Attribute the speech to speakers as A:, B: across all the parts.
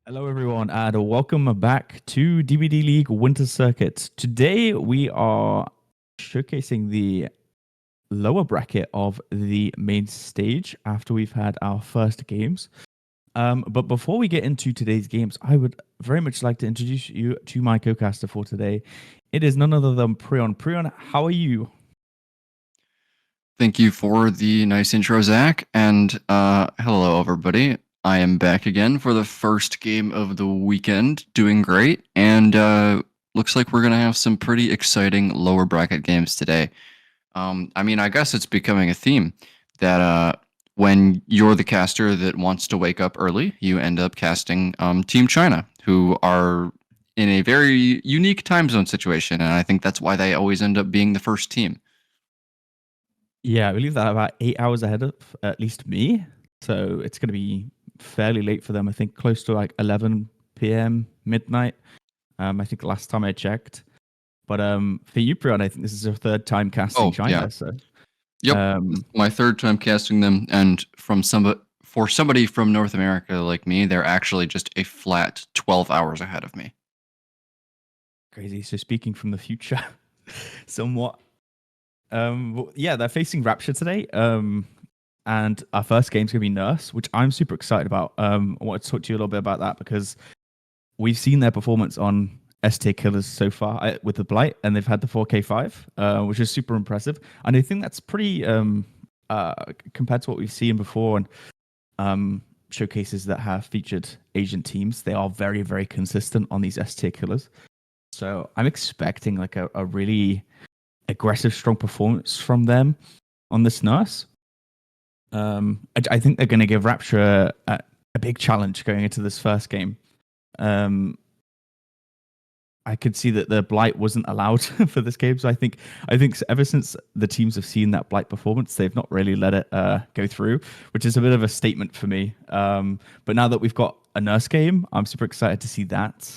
A: Hello, everyone, and welcome back to DBDLeague Winter Circuit. Today, we are showcasing the lower bracket of the main stage after we've had our first games. But before we get into today's games, I would very much like to introduce you to my co-caster for today. It is none other than Prion. Prion, how are you?
B: Thank you for the nice intro, Zach. And hello, everybody. I am back again for the first game of the weekend, doing great. And looks like we're going to have some pretty exciting lower bracket games today. I guess it's becoming a theme that when you're the caster that wants to wake up early, you end up casting Team China, who are in a very unique time zone situation. And I think that's why they always end up being the first team.
A: Yeah, I believe that about 8 hours ahead of at least me. So it's going to be fairly late for them. I think close to like 11 p.m., midnight. I think last time I checked. But for you, Prion, I think this is your third time casting
B: Oh, yeah.
A: China. So
B: Yep,
A: um,
B: my third time casting them, and for somebody from North America like me, they're actually just a flat 12 hours ahead of me.
A: crazy. So speaking from the future, somewhat. Yeah, they're facing Rapture today. And our first game's gonna be Nurse, which I'm super excited about. I want to talk to you a little bit about that because we've seen their performance on S tier killers so far with the Blight, and they've had the 4K5, which is super impressive. And I think that's pretty compared to what we've seen before and showcases that have featured Asian teams. They are very, very consistent on these S tier killers. So I'm expecting like a really aggressive, strong performance from them on this Nurse. I think they're going to give Rapture a big challenge going into this first game. Um, I could see that the Blight wasn't allowed for this game, so I think ever since the teams have seen that Blight performance, they've not really let it go through, which is a bit of a statement for me. But now that we've got a Nurse game, I'm super excited to see that.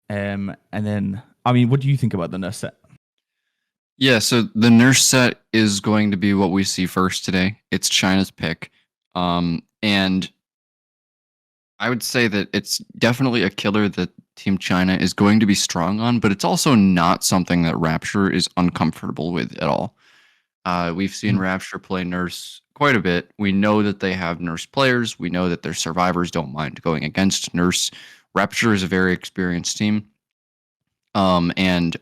A: And then, I mean, what do you think about the Nurse set?
B: Yeah, so the nurse set is going to be what we see first today. It's China's pick. And I would say that it's definitely a killer that Team China is going to be strong on, but it's also not something that Rapture is uncomfortable with at all. We've seen
A: Mhm.
B: Rapture play Nurse quite a bit. We know that they have Nurse players. We know that their survivors don't mind going against Nurse. Rapture is a very experienced team. And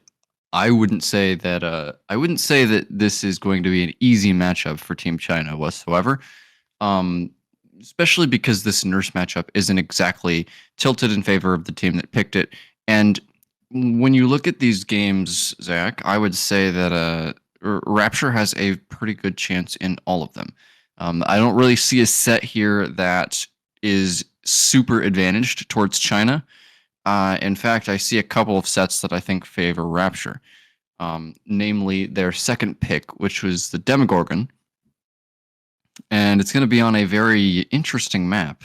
B: I wouldn't say that this is going to be an easy matchup for Team China whatsoever. Um, Especially because this Nurse matchup isn't exactly tilted in favor of the team that picked it. And when you look at these games, Zach, I would say that Rapture has a pretty good chance in all of them. I don't really see a set here that is super advantaged towards China. In fact, I see a couple of sets that I think favor Rapture, namely their second pick, which was the Demogorgon, and it's going to be on a very interesting map.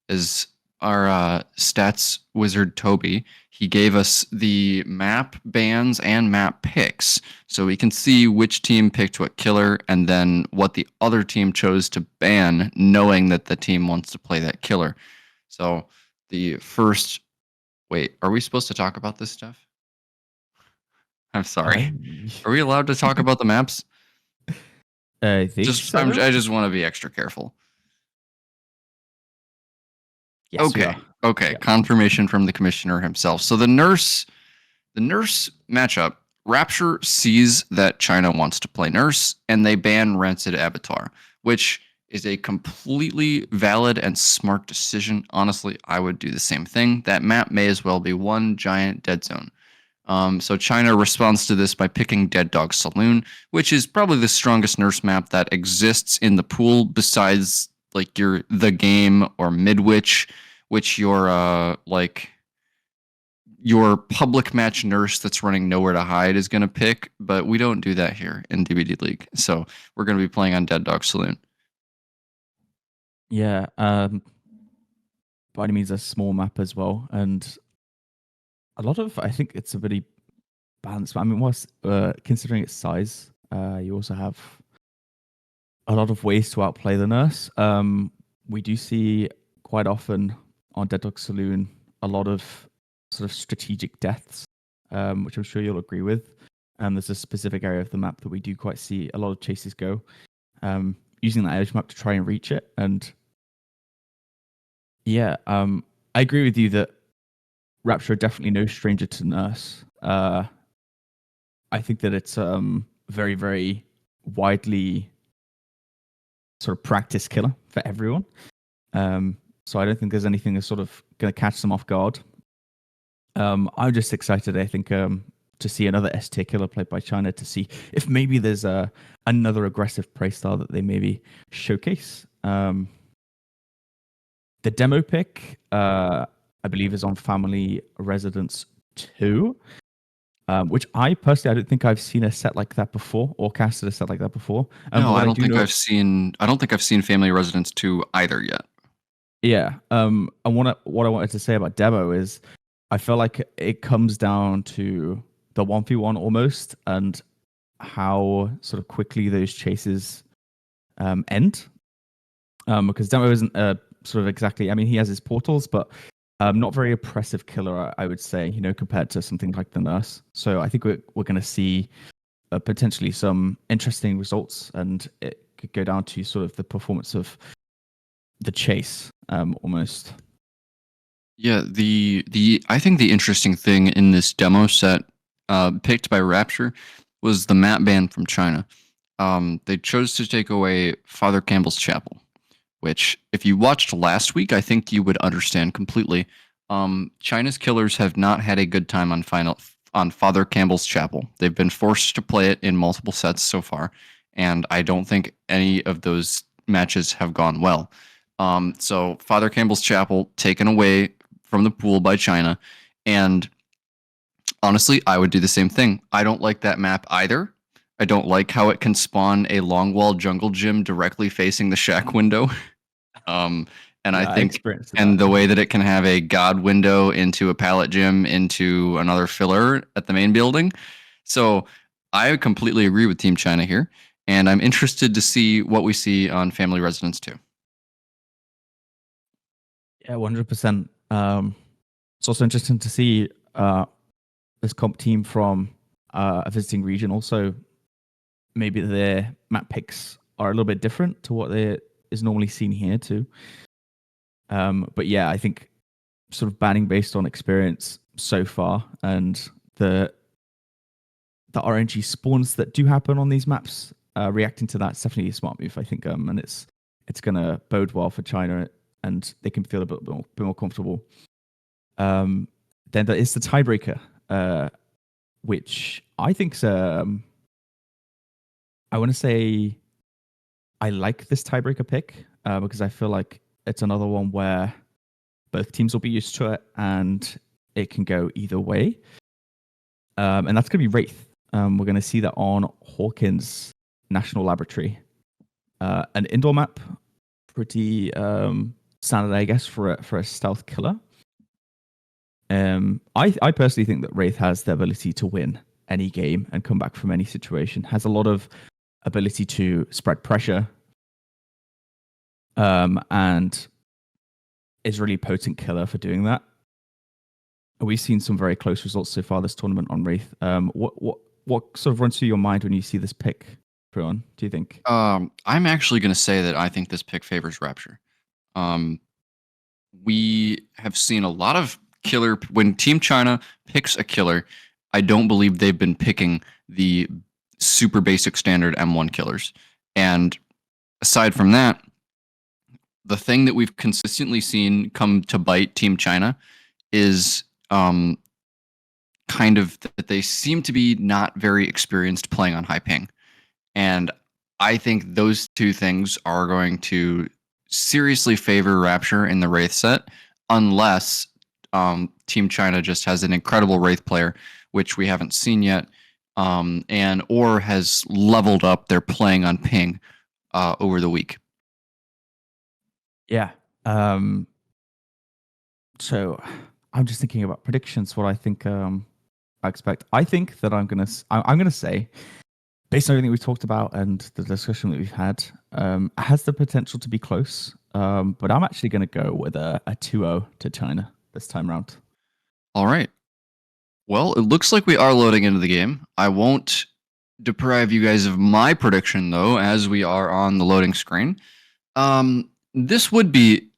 B: As our stats wizard Toby, he gave us the map bans and map picks, so we can see which team picked what killer, and then what the other team chose to ban, knowing that the team wants to play that killer. So the first, wait, are we supposed to talk about this stuff? I'm sorry.
A: Um,
B: Are we allowed to talk about the maps?
A: I think so.
B: I just want to be extra careful.
A: Yes, we
B: Okay.
A: are.
B: Okay.
A: Yeah.
B: Confirmation from the commissioner himself. So the nurse matchup, Rapture sees that China wants to play nurse and they ban Rancid Avatar, which is a completely valid and smart decision. Honestly, I would do the same thing. That map may as well be one giant dead zone. So China responds to this by picking Dead Dog Saloon, which is probably the strongest nurse map that exists in the pool besides like your the game or Midwich, which your public match nurse that's running nowhere to hide is going to pick, but we don't do that here in DBDLeague. So we're going to be playing on Dead Dog Saloon.
A: Yeah. By any means, a small map as well, and a lot of I think it's a really balanced. I mean, what's considering its size, you also have a lot of ways to outplay the nurse. We do see quite often on Deadlock Saloon a lot of sort of strategic deaths, which I'm sure you'll agree with. There's a specific area of the map that we do quite see a lot of chases go, using that edge map to try and reach it. And yeah, I agree with you that Rapture are definitely no stranger to Nurse. I think that it's very, very widely sort of practice killer for everyone. So I don't think there's anything that's sort of going to catch them off guard. I'm just excited, I think, to see another S tier killer played by China, to see if maybe there's another aggressive playstyle that they maybe showcase. The demo pick, I believe, is on Family Residence 2. Which I personally, I don't think I've seen a set like that before, or casted a set like that before.
B: No, I don't think I've seen. I don't think I've seen Family Residence 2 either yet.
A: Yeah. And what I wanted to say about demo is, I feel like it comes down to the 1v1 almost, and how sort of quickly those chases end. Because demo isn't sort of exactly. I mean, he has his portals, but not very oppressive killer, I would say, compared to something like the Nurse. So I think we're going to see potentially some interesting results, and it could go down to sort of the performance of the chase, almost.
B: Yeah, I think the interesting thing in this demo set picked by Rapture was the map ban from China. They chose to take away Father Campbell's Chapel, which, if you watched last week, I think you would understand completely. China's killers have not had a good time on Father Campbell's Chapel. They've been forced to play it in multiple sets so far, and I don't think any of those matches have gone well. So Father Campbell's Chapel taken away from the pool by China, and honestly, I would do the same thing. I don't like that map either. I don't like how it can spawn a long wall jungle gym directly facing the shack window. And yeah, I think, and the way that it can have a god window into a pallet gym into another filler at the main building. So I completely agree with Team China here, and I'm interested to see what we see on Family Residence 2.
A: Yeah, 100%. It's also interesting to see this comp team from a visiting region. Also, maybe their map picks are a little bit different to what is normally seen here too. But yeah, I think sort of banning based on experience so far, and the RNG spawns that do happen on these maps, reacting to that's definitely a smart move, I think. And it's going to bode well for China, and they can feel a bit more comfortable. Then there is the tiebreaker, which I think's I want to say I like this tiebreaker pick because I feel like it's another one where both teams will be used to it, and it can go either way. And that's going to be Wraith. We're going to see that on Hawkins National Laboratory. An indoor map, pretty standard, I guess, for a stealth killer. I personally think that Wraith has the ability to win any game and come back from any situation. Has a lot of ability to spread pressure, and is really potent killer for doing that. We've seen some very close results so far this tournament on Wraith. What sort of runs through your mind when you see this pick, Prion, do you think?
B: I'm actually going to say that I think this pick favors Rapture. We have seen a lot of killer. When Team China picks a killer, I don't believe they've been picking the super basic standard M1 killers. And aside from that, the thing that we've consistently seen come to bite Team China is kind of that they seem to be not very experienced playing on high ping. And I think those two things are going to seriously favor Rapture in the Wraith set, unless Team China just has an incredible Wraith player, which we haven't seen yet, and or has leveled up their playing on ping over the week.
A: Yeah. So I'm just thinking about predictions. What I think I expect. I think that I'm gonna say, based on everything we've talked about and the discussion that we've had, has the potential to be close. But I'm actually going to go with a 2-0 to China this time round.
B: All right. Well, it looks like we are loading into the game. I won't deprive you guys of my prediction, though, as we are on the loading screen. This would be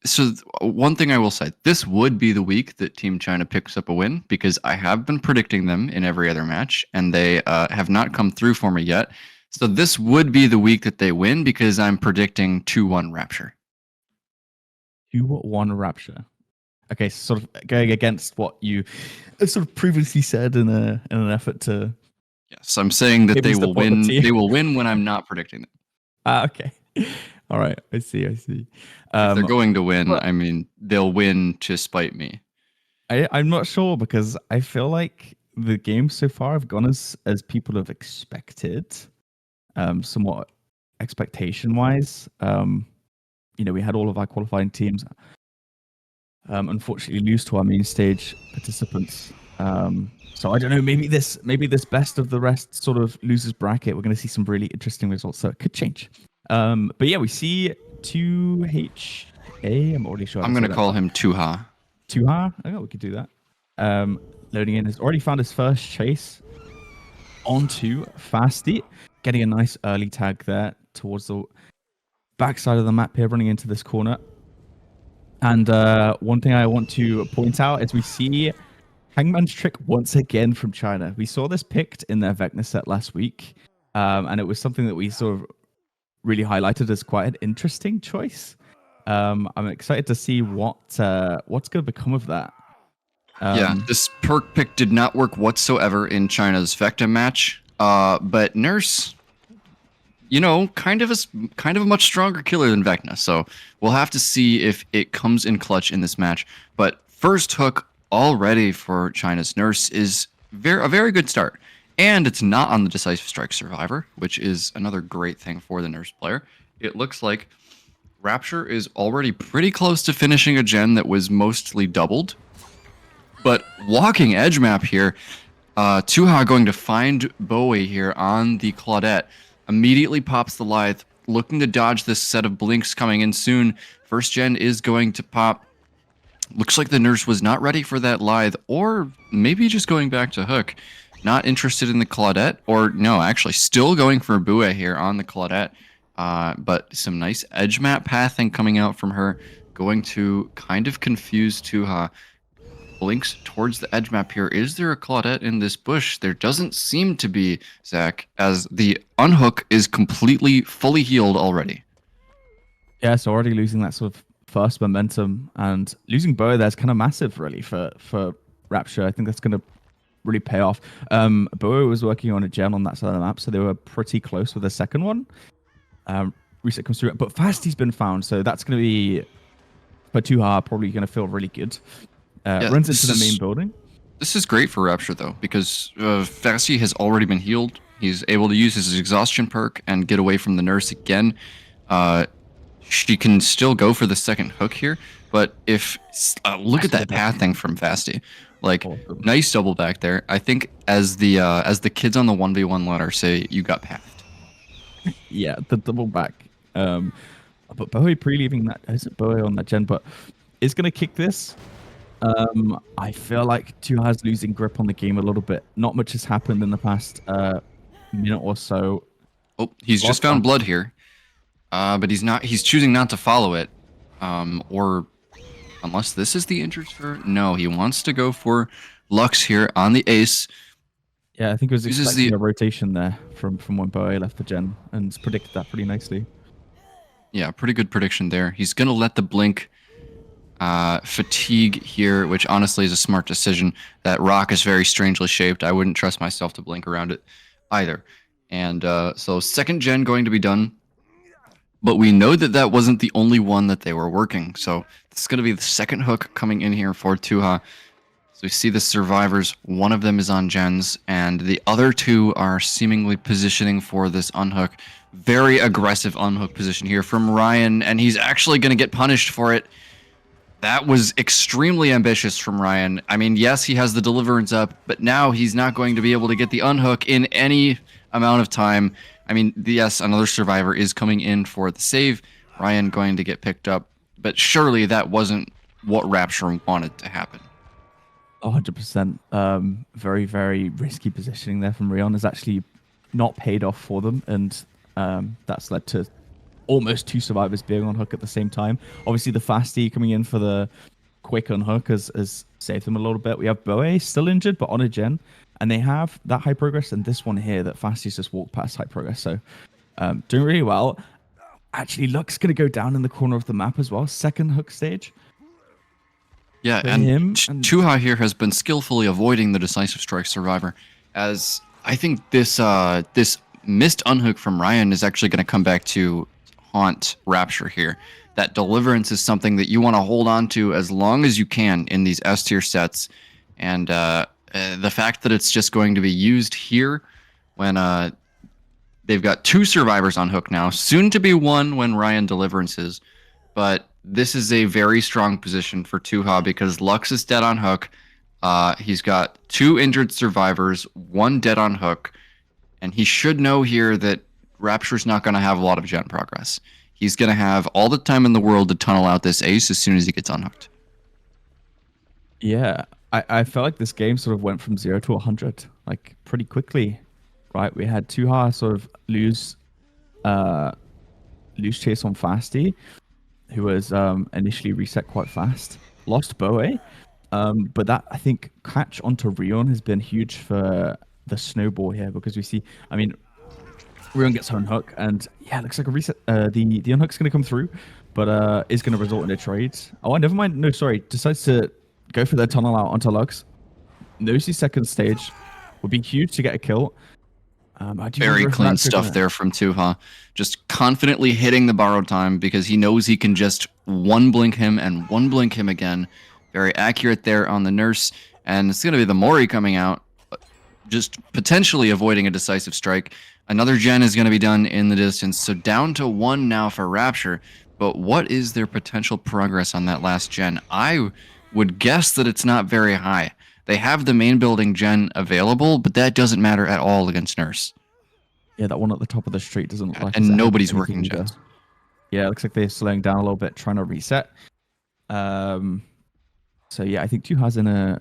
B: one thing I will say, this would be the week that Team China picks up a win, because I have been predicting them in every other match, and they have not come through for me yet. So this would be the week that they win, because I'm predicting 2-1 Rapture.
A: 2-1 Rapture. Okay, so sort of going against what you sort of previously said in an effort to.
B: Yes, I'm saying that they will win. They will win when I'm not predicting them.
A: Okay. All right. I see.
B: If they're going to win, I mean, they'll win to spite me.
A: I'm not sure, because I feel like the games so far have gone as people have expected, somewhat expectation-wise. We had all of our qualifying teams unfortunately lose to our main stage participants. So I don't know, maybe this best of the rest sort of losers bracket, we're going to see some really interesting results, so it could change. But yeah, we see 2HA. I'm already sure.
B: I'm going to call him Tuha.
A: Tuha? Oh, we could do that. Loading in, has already found his first chase onto Fasty, getting a nice early tag there towards the backside of the map here, running into this corner. And one thing I want to point out is we see Hangman's Trick once again from China. We saw this picked in their Vecna set last week, and it was something that we sort of really highlighted as quite an interesting choice. I'm excited to see what's going to become of that.
B: Yeah, this perk pick did not work whatsoever in China's Vecna match, but Nurse, kind of a much stronger killer than Vecna, so we'll have to see if it comes in clutch in this match. But first hook already for China's Nurse is a very good start, and it's not on the Decisive Strike Survivor, which is another great thing for the Nurse player. It looks like Rapture is already pretty close to finishing a gen that was mostly doubled, but walking edge map here, Tuha going to find Bowie here on the Claudette. Immediately pops the Lithe, looking to dodge this set of blinks coming in soon. First gen is going to pop. Looks like the Nurse was not ready for that Lithe, or maybe just going back to hook. Not interested in the Claudette, or no, actually still going for a Bowie here on the Claudette. But some nice edge map pathing coming out from her, going to kind of confuse Tuha. Blinks towards the edge map here. Is there a Claudette in this bush? There doesn't seem to be, Zach, as the unhook is fully healed already.
A: Yeah, so already losing that sort of first momentum, and losing Boa there's kind of massive, really, for Rapture. I think that's going to really pay off. Boa was working on a gen on that side of the map, so they were pretty close with the second one. Reset comes through, but Fasty's been found, so that's going to be, for Tuha, probably going to feel really good. Runs into the main building.
B: This is great for Rapture, though, because Fasty has already been healed. He's able to use his exhaustion perk and get away from the Nurse again. She can still go for the second hook here, but if look at that pathing from Fasty, like nice double back there. I think as the kids on the 1v1 ladder say, you got pathed.
A: Yeah, the double back. But Bowie pre-leaving that, isn't Bowie on that gen, but is going to kick this. I feel like Tuha's losing grip on the game a little bit. Not much has happened in the past minute or so.
B: Oh, he's just found blood here. But he's choosing not to follow it. Or unless this is the injured spur. No, he wants to go for Lux here on the ace.
A: Yeah, I think it was expecting a rotation there from when Bowie left the gen, and predicted that pretty nicely.
B: Yeah, pretty good prediction there. He's going to let the blink fatigue here, which honestly is a smart decision. That rock is very strangely shaped. I wouldn't trust myself to blink around it either. And so second gen going to be done. But we know that wasn't the only one that they were working. So this is going to be the second hook coming in here for Tuha. So we see the survivors. One of them is on gens, and the other two are seemingly positioning for this unhook. Very aggressive unhook position here from Ryan, and he's actually going to get punished for it. That was extremely ambitious from Ryan. I mean, yes, he has the deliverance up, but now he's not going to be able to get the unhook in any amount of time. I mean, yes, another survivor is coming in for the save. Ryan going to get picked up but surely that wasn't what Rapture wanted to happen.
A: 100%. Very, very risky positioning there from Rion has actually not paid off for them, and that's led to almost 2 survivors being on hook at the same time. Obviously, the Fasty coming in for the quick unhook has saved them a little bit. We have Boe still injured, but on a gen, and they have that high progress, and this one here that Fasty's just walked past high progress. So doing really well. Actually, Luck's going to go down in the corner of the map as well. Second hook stage.
B: Yeah, and Tuha here has been skillfully avoiding the decisive strike survivor, as I think this this missed unhook from Ryan is actually going to come back to haunt Rapture here. That deliverance is something that you want to hold on to as long as you can in these S tier sets, and the fact that it's just going to be used here when they've got 2 survivors on hook now, soon to be 1 when Ryan deliverances, but this is a very strong position for Tuha because Lux is dead on hook. He's got 2 injured survivors, 1 dead on hook, and he should know here that Rapture's not going to have a lot of gen progress. He's going to have all the time in the world to tunnel out this ace as soon as he gets unhooked.
A: Yeah, I felt like this game sort of went from 0 to 100 like pretty quickly, right? We had Tuha sort of lose chase on Fasty, who was initially reset quite fast. Lost Boe, but that, I think, catch onto Rion has been huge for the snowball here, because we see, I mean, Rion gets her unhook, and yeah, it looks like a reset. The unhook's going to come through, but is going to result in a trade. Oh, never mind. No, sorry. Decides to go for the tunnel out onto Lux. Knows his second stage. Would be huge to get a kill.
B: Very clean stuff there from Tuha. Just confidently hitting the borrowed time because he knows he can just 1 blink him and 1 blink him again. Very accurate there on the nurse. And it's going to be the Mori coming out, just potentially avoiding a decisive strike. Another gen is going to be done in the distance. So down to 1 now for Rapture. But what is their potential progress on that last gen? I would guess that it's not very high. They have the main building gen available, but that doesn't matter at all against Nurse.
A: Yeah, that one at the top of the street doesn't look like...
B: And nobody's working gens.
A: Yeah, it looks like they're slowing down a little bit, trying to reset. So yeah, I think Tuha's in a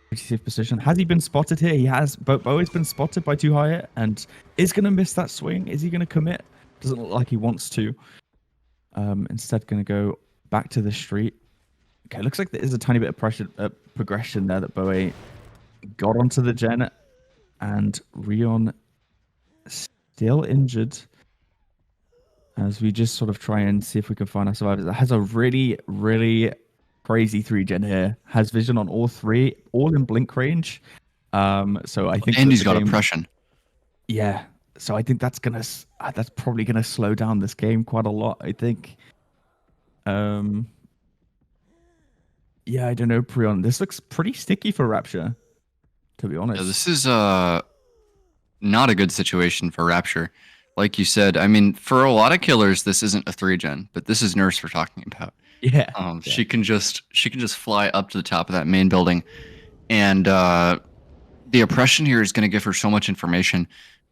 A: pretty safe position. Has he been spotted here? He has. Boe's been spotted by Tuha here, and is going to miss that swing. Is he going to commit? Doesn't look like he wants to. Instead, going to go back to the street. Okay, looks like there is a tiny bit of pressure, progression there that Boe got onto the gen, and Rion still injured. As we just sort of try and see if we can find our survivors. It has a really, really crazy 3-gen here. Has vision on all 3, all in blink range. So I think,
B: and he's got oppression.
A: Yeah, so I think that's probably gonna slow down this game quite a lot, I think. Yeah, I don't know, Prion. This looks pretty sticky for Rapture, to be honest.
B: Yeah, this is not a good situation for Rapture. Like you said, I mean, for a lot of killers, this isn't a 3-gen, but this is Nurse we're talking about.
A: Yeah.
B: She can just fly up to the top of that main building, and the oppression here is going to give her so much information.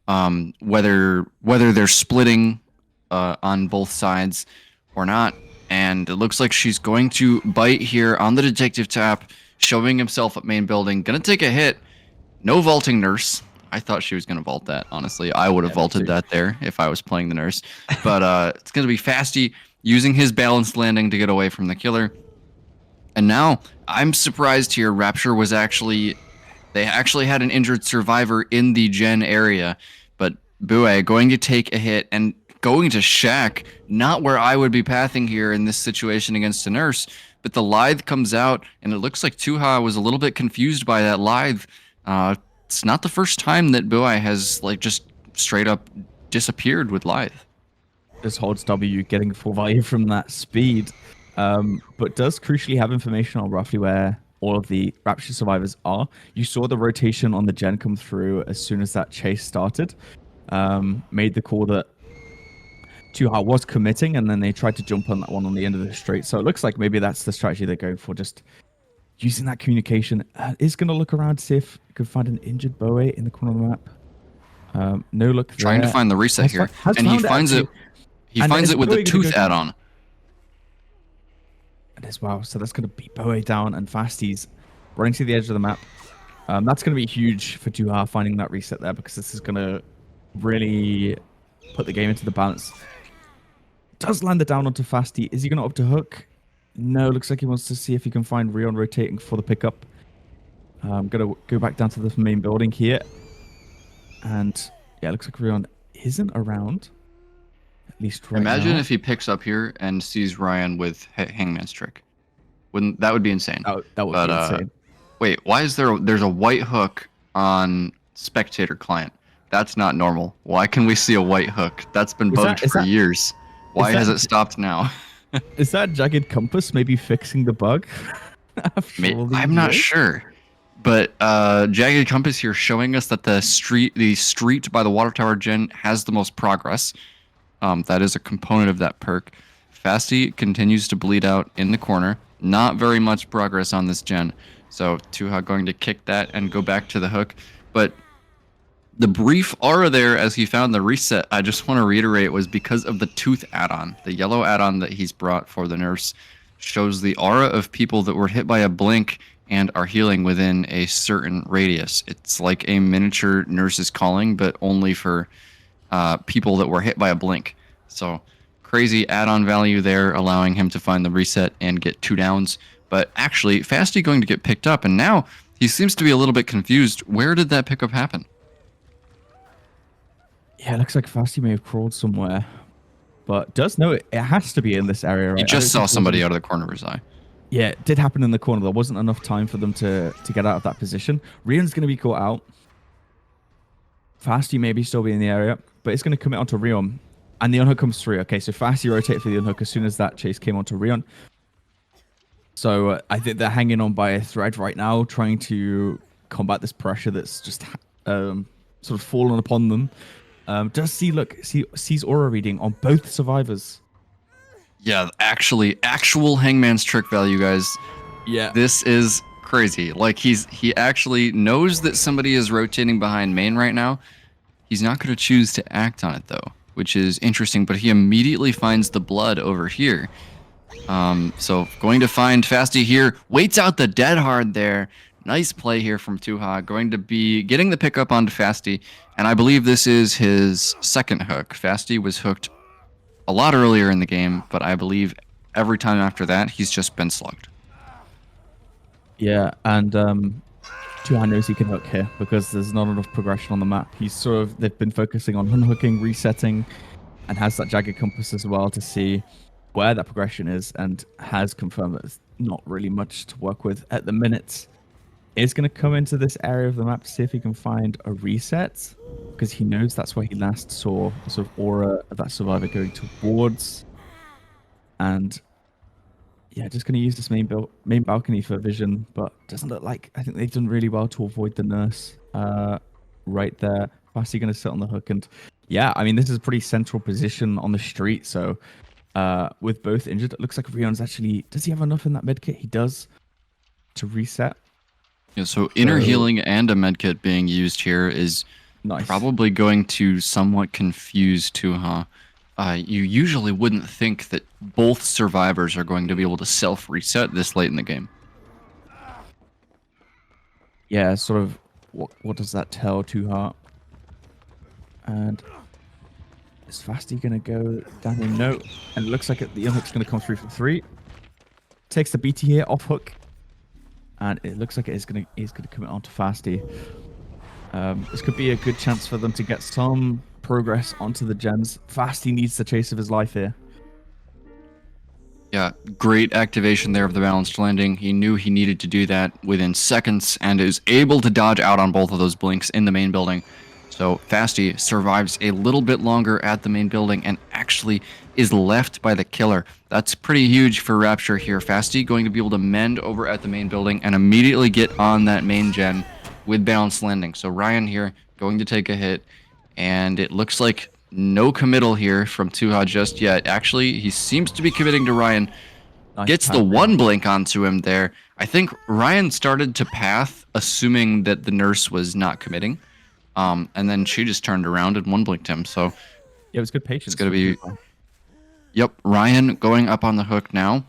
B: Whether they're splitting on both sides or not. And it looks like she's going to bite here on the detective tap, showing himself at main building. Gonna take a hit. No vaulting Nurse. I thought she was gonna vault that, honestly. I would have vaulted that there if I was playing the Nurse. But it's gonna be Fasty using his balanced landing to get away from the killer. And now I'm surprised here. Rapture was they actually had an injured survivor in the gen area, but Bue going to take a hit and going to Shack, not where I would be pathing here in this situation against a Nurse, but the Lithe comes out, and it looks like Tuha was a little bit confused by that Lithe. It's not the first time that Bue has just straight up disappeared with Lithe.
A: Just holds W, getting full value from that speed, but does crucially have information on roughly where all of the Rapture survivors are. You saw the rotation on the gen come through as soon as that chase started. Made the call that Tuha was committing, and then they tried to jump on that one on the end of the straight. So it looks like maybe that's the strategy they're going for, just using that communication. Is going to look around to see if you can find an injured Boe in the corner of the map. No look there.
B: Trying to find the reset here, and he finds it. He finds it with the tooth add-on.
A: as well. So that's going to beat Boe down, and Fasty's running to the edge of the map. That's going to be huge for Tuha finding that reset there, because this is going to really put the game into the balance. Does land it down onto Fasty. Is he going to up to hook? No, looks like he wants to see if he can find Rion rotating for the pickup. I'm going to go back down to the main building here. And yeah, looks like Rion isn't around. At least right
B: Imagine
A: now.
B: if he picks up here and sees Ryan with Hangman's trick. Wouldn't that would be insane?
A: That would be insane.
B: Wait, why is there's a white hook on spectator client? That's not normal. Why can we see a white hook? That's been bugged for years. Why has it stopped now?
A: Is that Jagged Compass maybe fixing the bug?
B: I'm not sure. But Jagged Compass here showing us that the street by the water tower gen has the most progress. That is a component of that perk. Fasty continues to bleed out in the corner. Not very much progress on this gen. So Tuha going to kick that and go back to the hook. But the brief aura there as he found the reset, I just want to reiterate, was because of the tooth add-on. The yellow add-on that he's brought for the nurse shows the aura of people that were hit by a blink and are healing within a certain radius. It's like a miniature nurse's calling, but only for people that were hit by a blink. So crazy add-on value there, allowing him to find the reset and get 2 downs. But actually, Fasty going to get picked up, and now he seems to be a little bit confused. Where did that pickup happen?
A: Yeah, it looks like Fasty may have crawled somewhere, but does know it has to be in this area, right?
B: He just saw somebody out of the corner of his eye.
A: Yeah, it did happen in the corner. There wasn't enough time for them to get out of that position. Rion's going to be caught out. Fasty maybe still be in the area, but it's going to commit onto Rion. And the unhook comes through. Okay, so Fasty rotated for the unhook as soon as that chase came onto Rion. So I think they're hanging on by a thread right now, trying to combat this pressure that's just sort of fallen upon them. Sees aura reading on both survivors.
B: Yeah, actual Hangman's trick value, guys.
A: Yeah.
B: This is crazy. Like, he actually knows that somebody is rotating behind main right now. He's not going to choose to act on it, though, which is interesting, but he immediately finds the blood over here. So going to find Fasty here. Waits out the dead hard there. Nice play here from Tuha. Going to be getting the pickup onto Fasty, and I believe this is his second hook. Fasty was hooked a lot earlier in the game, but I believe every time after that, he's just been slugged.
A: Yeah, and Tuha knows he can hook here because there's not enough progression on the map. They've been focusing on unhooking, resetting, and has that Jagged Compass as well to see where that progression is, and has confirmed that there's not really much to work with at the minute. Is going to come into this area of the map to see if he can find a reset, because he knows that's where he last saw the sort of aura of that survivor going towards. And yeah, just going to use this main balcony for vision, but doesn't look like, I think they've done really well to avoid the nurse right there. Fasty going to sit on the hook, and yeah, I mean, this is a pretty central position on the street, so with both injured, it looks like Rion's actually, does he have enough in that medkit? He does, to reset.
B: Yeah, so inner healing and a medkit being used here is probably going to somewhat confuse Tuha. You usually wouldn't think that both survivors are going to be able to self-reset this late in the game.
A: Yeah, sort of, what does that tell Tuha? And is Fasty going to go down here? No. And it looks like the unhook's going to come through for 3. Takes the BT here, off hook. And it looks like he's going to commit on to Fasty. This could be a good chance for them to get some progress onto the gens. Fasty needs the chase of his life here.
B: Yeah, great activation there of the balanced landing. He knew he needed to do that within seconds and is able to dodge out on both of those blinks in the main building. So Fasty survives a little bit longer at the main building and actually is left by the killer. That's pretty huge for Rapture here. Fasty going to be able to mend over at the main building and immediately get on that main gen with balanced landing. So Ryan here going to take a hit, and it looks like no committal here from Tuha just yet. Actually, he seems to be committing to Ryan. Gets the one blink onto him there. I think Ryan started to path assuming that the nurse was not committing. And then she just turned around and one blinked him. So
A: yeah, it was good patience.
B: It's going to be... Yep, Ryan going up on the hook now.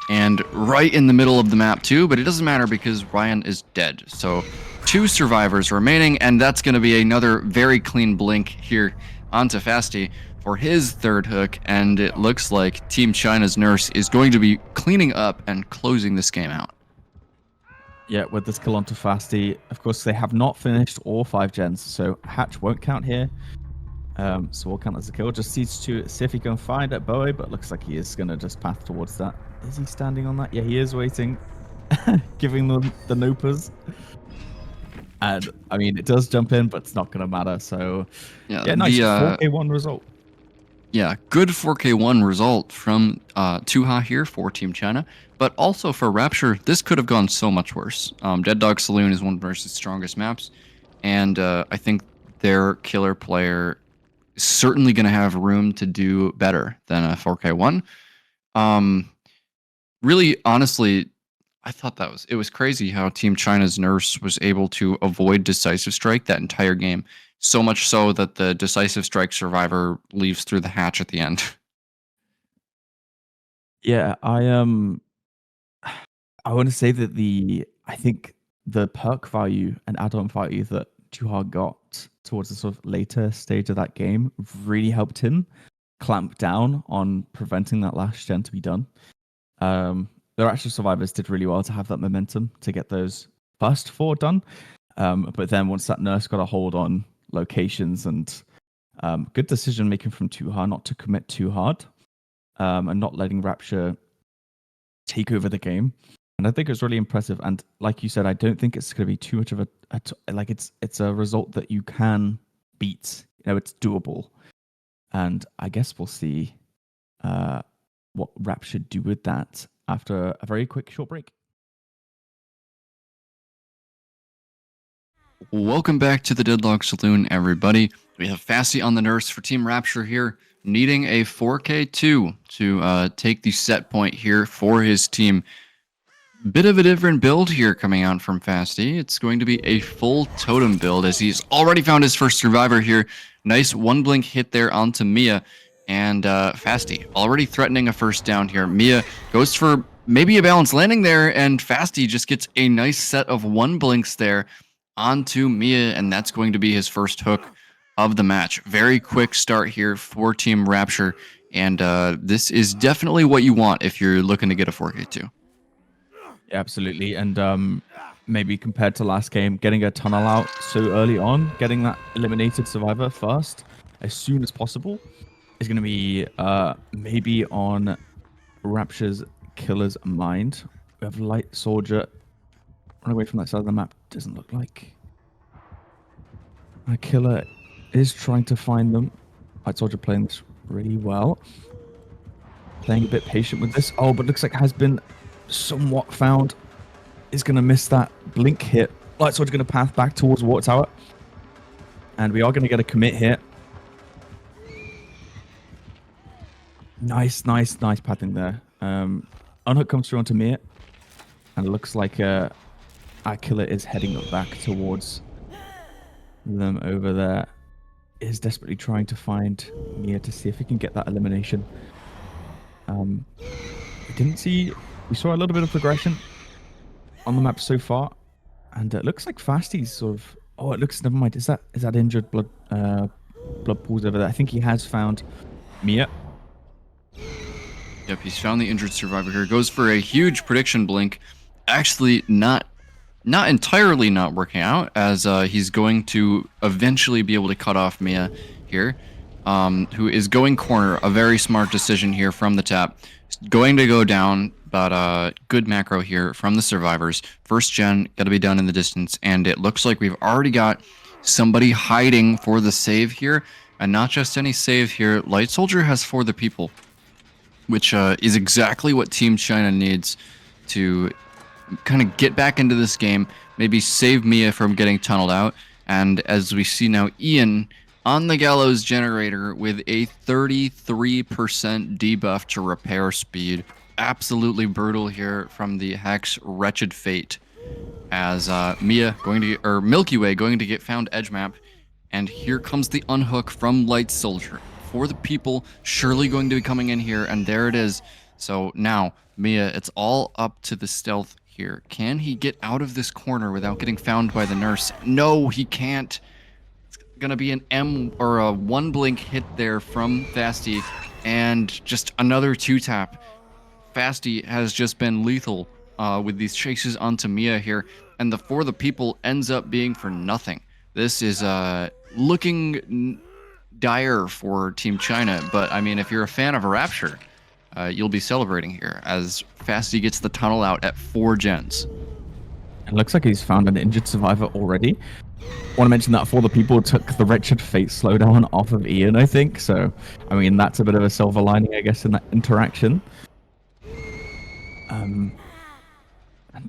B: and right in the middle of the map too, but it doesn't matter because Ryan is dead. So 2 survivors remaining, and that's going to be another very clean blink here onto Fasty for his 3rd hook, and it looks like Team China's Nurse is going to be cleaning up and closing this game out.
A: Yeah, with this kill onto Fasty, of course, they have not finished all 5 gens, so Hatch won't count here. So we'll count as a kill. Just needs to see if he can find at Bowie, but looks like he is going to just path towards that. Is he standing on that? Yeah, he is waiting, giving them the nopers. And, I mean, it does jump in, but it's not going to matter. So, yeah nice. 4K1 result.
B: Yeah, good 4K1 result from Tuha here for Team China, but also for Rapture, this could have gone so much worse. Dead Dog Saloon is one of Versus' strongest maps, and I think their killer player is certainly going to have room to do better than a 4K1. Really, honestly, I thought it was crazy how Team China's Nurse was able to avoid Decisive Strike that entire game. So much so that the Decisive Strike survivor leaves through the hatch at the end.
A: Yeah, I want to say that I think the perk value and add-on value that Tuhar got towards the sort of later stage of that game really helped him clamp down on preventing that last gen to be done. The actual survivors did really well to have that momentum to get those first 4 done. But then once that Nurse got a hold on locations and good decision making from Tuhar not to commit too hard and not letting Rapture take over the game. And I think it's really impressive. And like you said, I don't think it's going to be too much of it's a result that you can beat. You know, it's doable. And I guess we'll see what Rapture do with that after a very quick short break.
B: Welcome back to the Deadlock Saloon, everybody. We have Fasty on the Nurse for Team Rapture here, needing a 4K2 to take the set point here for his team. Bit of a different build here coming out from Fasty. It's going to be a full totem build as he's already found his first survivor here. Nice 1 blink hit there onto Mia, and Fasty already threatening a first down here. Mia goes for maybe a balanced landing there, and Fasty just gets a nice set of 1 blinks there onto Mia, and that's going to be his first hook of the match. Very quick start here for Team Rapture, and this is definitely what you want if you're looking to get a 4K2.
A: Yeah, absolutely. And maybe compared to last game, getting a tunnel out so early on, getting that eliminated survivor first as soon as possible is going to be maybe on Rapture's killer's mind. We have Light Soldier run away from that side of the map. Doesn't look like our killer is trying to find them. Light Soldier playing this really well. Playing a bit patient with this. Oh, but looks like has been somewhat found. Is going to miss that blink hit. Light Soldier going to path back towards Water Tower. And we are going to get a commit here. Nice pathing there. Unhook comes through onto Mir. And it looks like our killer is heading up back towards them over there. Is desperately trying to find Mir to see if he can get that elimination. We saw a little bit of progression on the map so far. And it looks like Fasty's sort of... Oh, it looks... Never mind. Is that injured blood pools over there? I think he has found Mia.
B: Yep, he's found the injured survivor here. Goes for a huge prediction blink. Actually, not entirely not working out, as he's going to eventually be able to cut off Mia here, who is going corner. A very smart decision here from the tap. Going to go down, but good macro here from the survivors. First gen, got to be done in the distance, and it looks like we've already got somebody hiding for the save here, and not just any save here. Light Soldier has For the People, which is exactly what Team China needs to kind of get back into this game, maybe save Mia from getting tunneled out. And as we see now, Ian on the Gallows generator with a 33% debuff to repair speed. Absolutely brutal here from the Hex Wretched Fate, as Mia going to get, or Milky Way going to get found edge map. And here comes the unhook from Light Soldier. For the People, surely going to be coming in here, and there it is. So now, Mia, it's all up to the stealth here. Can he get out of this corner without getting found by the nurse? No, he can't. It's gonna be an M or a 1 blink hit there from Fasty, and just another 2-tap. Fasty has just been lethal with these chases onto Mia here, and the For the People ends up being for nothing. This is looking dire for Team China, but I mean, if you're a fan of Rapture, you'll be celebrating here as Fasty gets the tunnel out at 4 gens.
A: It looks like he's found an injured survivor already. I want to mention that For the People took the Wretched Fate slowdown off of Ian, I think. So, I mean, that's a bit of a silver lining, I guess, in that interaction.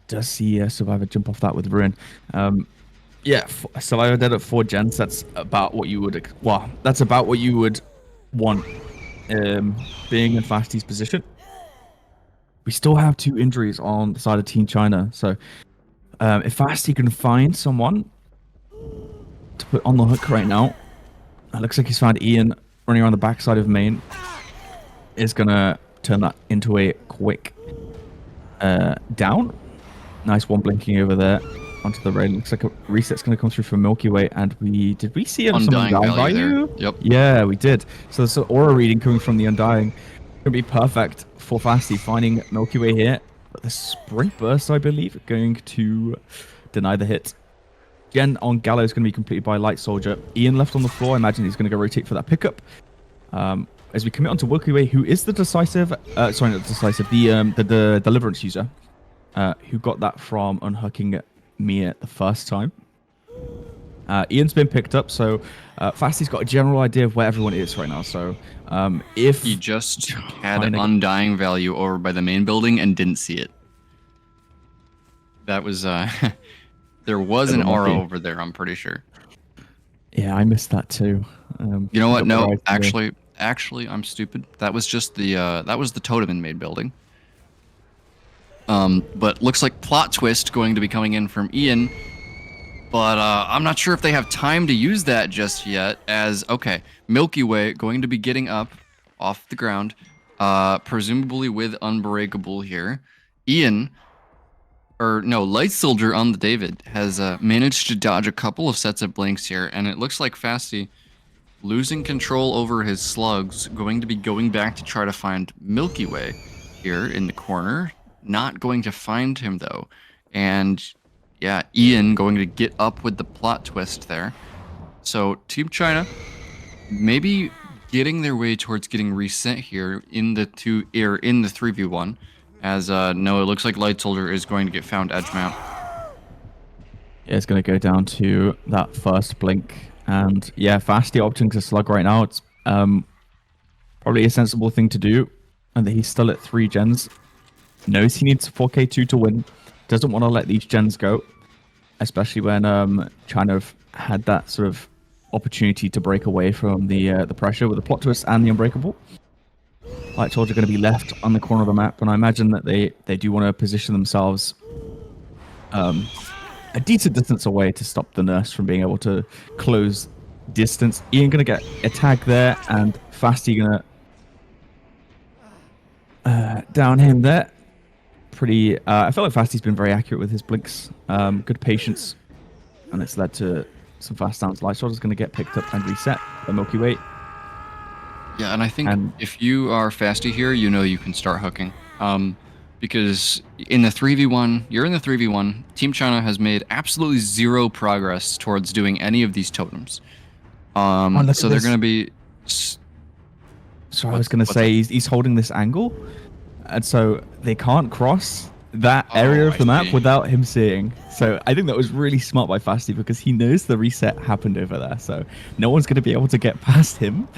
A: Does see a survivor jump off that with Ruin? Yeah, survivor dead at 4 gens. That's about what you would. Well, that's about what you would want. Being in Fasty's position. We still have 2 injuries on the side of Team China. So, if Fasty can find someone to put on the hook right now, it looks like he's found Ian running around the backside of main. Is gonna turn that into a quick down. Nice 1 blinking over there onto the rail. Looks like a reset's going to come through from Milky Way, and did we see
B: Undying value there. Yep.
A: Yeah, we did. So there's an aura reading coming from the Undying. Going to be perfect for Fasty finding Milky Way here. But the sprint burst, I believe, going to deny the hit. Gen on Gallo is going to be completed by Light Soldier. Ian left on the floor. I imagine he's going to go rotate for that pickup. As we commit onto Milky Way, who is the decisive, sorry, not decisive, the deliverance user, who got that from unhooking Mia the first time. Ian's been picked up, so Fasty's got a general idea of where everyone is right now. So if
B: he just had an undying value over by the main building and didn't see it, that was there was an aura over there. I'm pretty sure.
A: Yeah, I missed that too.
B: You know what? No, actually, I'm stupid. That was just the totem in main building. But looks like plot twist going to be coming in from Ian. But I'm not sure if they have time to use that just yet. As, okay, Milky Way going to be getting up off the ground, presumably with Unbreakable here. Light Soldier on the David has managed to dodge a couple of sets of blinks here. And it looks like Fasty losing control over his slugs, going to be going back to try to find Milky Way here in the corner. Not going to find him though, and yeah, Ian going to get up with the plot twist there. So Team China maybe getting their way towards getting reset here in the 3v1. As no, it looks like Light Soldier is going to get found edge mount.
A: Yeah, it's going to go down to that first blink, and yeah, Fasty opting to slug right now. It's probably a sensible thing to do, and that he's still at 3 gens. Knows he needs 4K2 to win. Doesn't want to let these gens go, especially when China have had that sort of opportunity to break away from the pressure with the plot twist and the Unbreakable. Light Soldier going to be left on the corner of the map, and I imagine that they do want to position themselves a decent distance away to stop the nurse from being able to close distance. Ian going to get a tag there, and Fasty going to down him there. Pretty. I feel like Fasty's been very accurate with his blinks. Good patience, and it's led to some fast downs. Light Soldier's going to get picked up and reset by Milky Way.
B: Yeah, and I think if you are Fasty here, you know you can start hooking. Because in the 3v1, you're in the 3v1. Team China has made absolutely zero progress towards doing any of these totems. So they're going to be.
A: So I was going to say he's holding this angle. And so they can't cross that area of the map without him seeing. So I think that was really smart by Fasty because he knows the reset happened over there. So no one's going to be able to get past him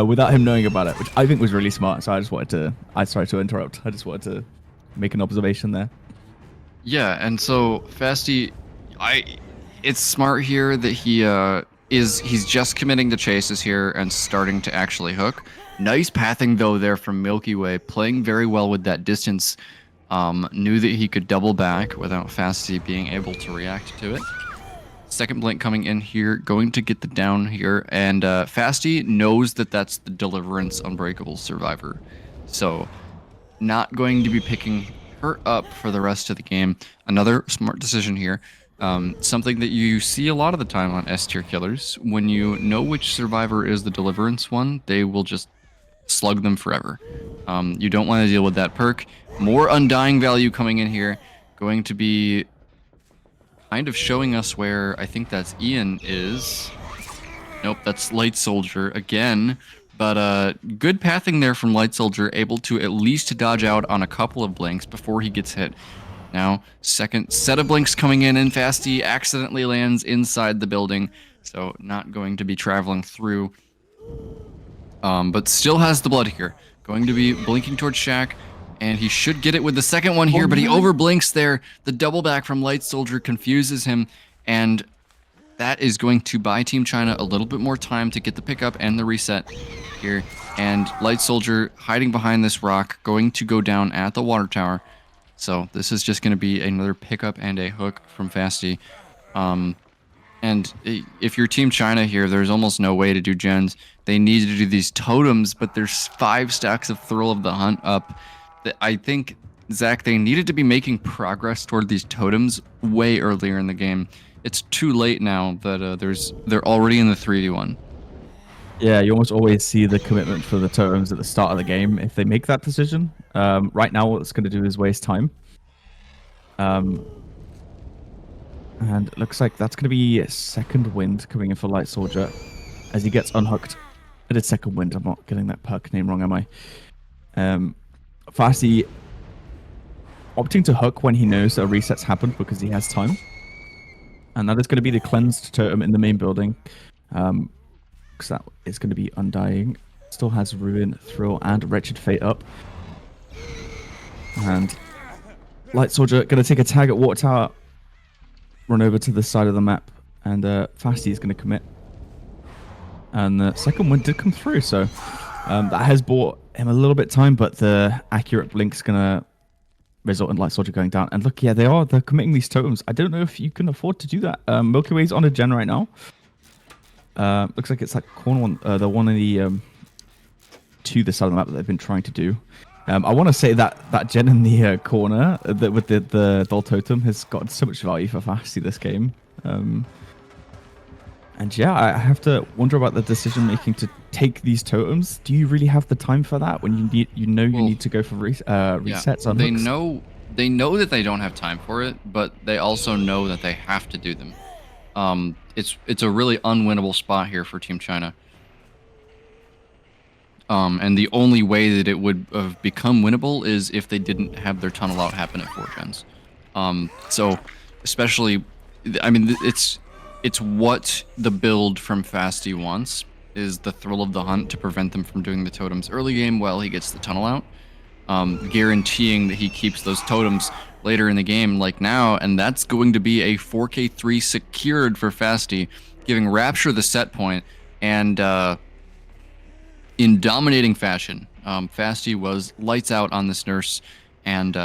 A: without him knowing about it, which I think was really smart. So I just wanted to, sorry to interrupt. I just wanted to make an observation there.
B: Yeah, and so Fasty, it's smart here that he's just committing to chases here and starting to actually hook. Nice pathing though there from Milky Way, playing very well with that distance. Knew that he could double back without Fasty being able to react to it. Second blink coming in here, going to get the down here, and Fasty knows that that's the Deliverance Unbreakable Survivor. So not going to be picking her up for the rest of the game. Another smart decision here. Something that you see a lot of the time on S tier killers. When you know which survivor is the Deliverance one, they will just slug them forever. You don't want to deal with that perk. More Undying value coming in here. Going to be kind of showing us where I think that's Ian is. Nope, that's Light Soldier again. But good pathing there from Light Soldier, able to at least dodge out on a couple of blinks before he gets hit. Now, second set of blinks coming in, and Fasty accidentally lands inside the building, so not going to be traveling through. But still has the blood here. Going to be blinking towards Shaq, and he should get it with the second one here, but he overblinks there. The double back from Light Soldier confuses him, and that is going to buy Team China a little bit more time to get the pickup and the reset here. And Light Soldier hiding behind this rock, going to go down at the water tower. So this is just going to be another pickup and a hook from Fasty. And if you're Team China here, there's almost no way to do gens. They need to do these totems, but there's 5 stacks of Thrill of the Hunt up. I think, Zach, they needed to be making progress toward these totems way earlier in the game. It's too late now that they're already in the 3v1.
A: Yeah, you almost always see the commitment for the totems at the start of the game if they make that decision. Right now, what it's going to do is waste time. And it looks like that's going to be a second wind coming in for Light Soldier as he gets unhooked. I did second wind. I'm not getting that perk name wrong, am I? Fasty opting to hook when he knows that resets happened because he has time. And that is going to be the cleansed totem in the main building. Because that is going to be Undying. Still has Ruin, Thrill, and Wretched Fate up. And Light Soldier going to take a tag at Water Tower. Run over to the side of the map. And Fasty is going to commit. And the second one did come through. So that has bought him a little bit time. But the accurate blink's going to result in Light Soldier going down. And look, yeah, they're committing these totems. I don't know if you can afford to do that. Milky Way's on a gen right now. Looks like it's like corner one, the one in the to the side of the map that they've been trying to do. I want to say that gen in the corner with the Doll Totem has got so much value for Fasty this game. And yeah, I have to wonder about the decision making to take these totems. Do you really have the time for that when you need to go for resets?
B: Yeah, they know that they don't have time for it, but they also know that they have to do them. It's a really unwinnable spot here for Team China. And the only way that it would have become winnable is if they didn't have their tunnel out happen at 4 gens. So especially, I mean, it's what the build from Fasty wants, is the Thrill of the Hunt to prevent them from doing the totems early game while he gets the tunnel out. Guaranteeing that he keeps those totems later in the game like now, and that's going to be a 4k3 secured for Fasty, giving Rapture the set point, and in dominating fashion, Fasty was lights out on this nurse, and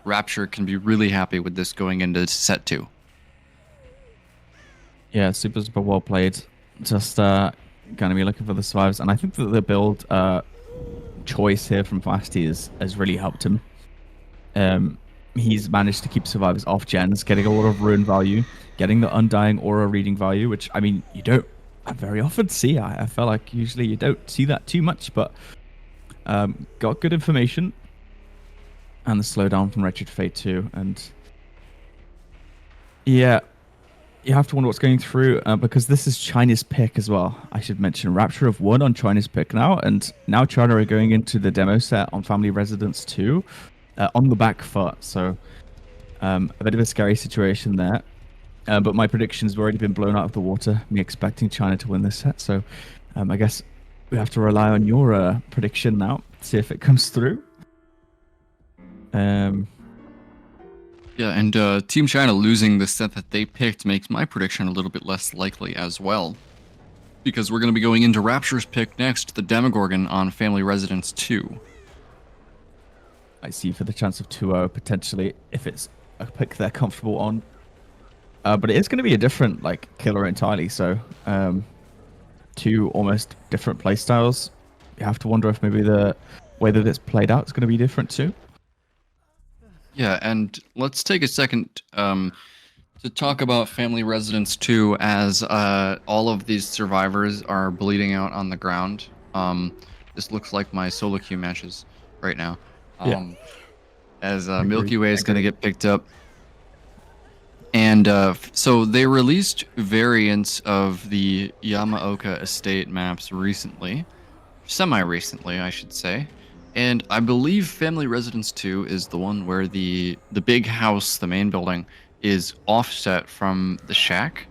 B: Rapture can be really happy with this going into set 2.
A: Yeah, super well played. Just going to be looking for the survivors, and I think that the build choice here from Fasty has really helped him. He's managed to keep survivors off gens, getting a lot of ruin value, getting the Undying aura reading value, which, I mean, you don't very often see. I feel like usually you don't see that too much, but got good information. And the slowdown from Wretched Fate too. And yeah, you have to wonder what's going through, because this is China's pick as well. I should mention Rapture have won on China's pick now, and now China are going into the demo set on Family Residence 2 on the back foot. So a bit of a scary situation there. But my predictions have already been blown out of the water, me expecting China to win this set. So I guess we have to rely on your prediction now, see if it comes through.
B: Yeah, and Team China losing the set that they picked makes my prediction a little bit less likely as well. Because we're going to be going into Rapture's pick next, the Demogorgon on Family Residence 2.
A: I see for the chance of 2-0 potentially, if it's a pick they're comfortable on. But it is going to be a different killer entirely, so 2 almost different playstyles. you have to wonder if maybe the way that it's played out is going to be different too.
B: Yeah, and let's take a second to talk about Family Residence 2 as all of these survivors are bleeding out on the ground. This looks like my solo queue matches right now. As Milky Way is going to get picked up. And so they released variants of the Yamaoka estate maps recently. Semi-recently, I should say. And I believe Family Residence 2 is the one where the big house, the main building, is offset from the shack.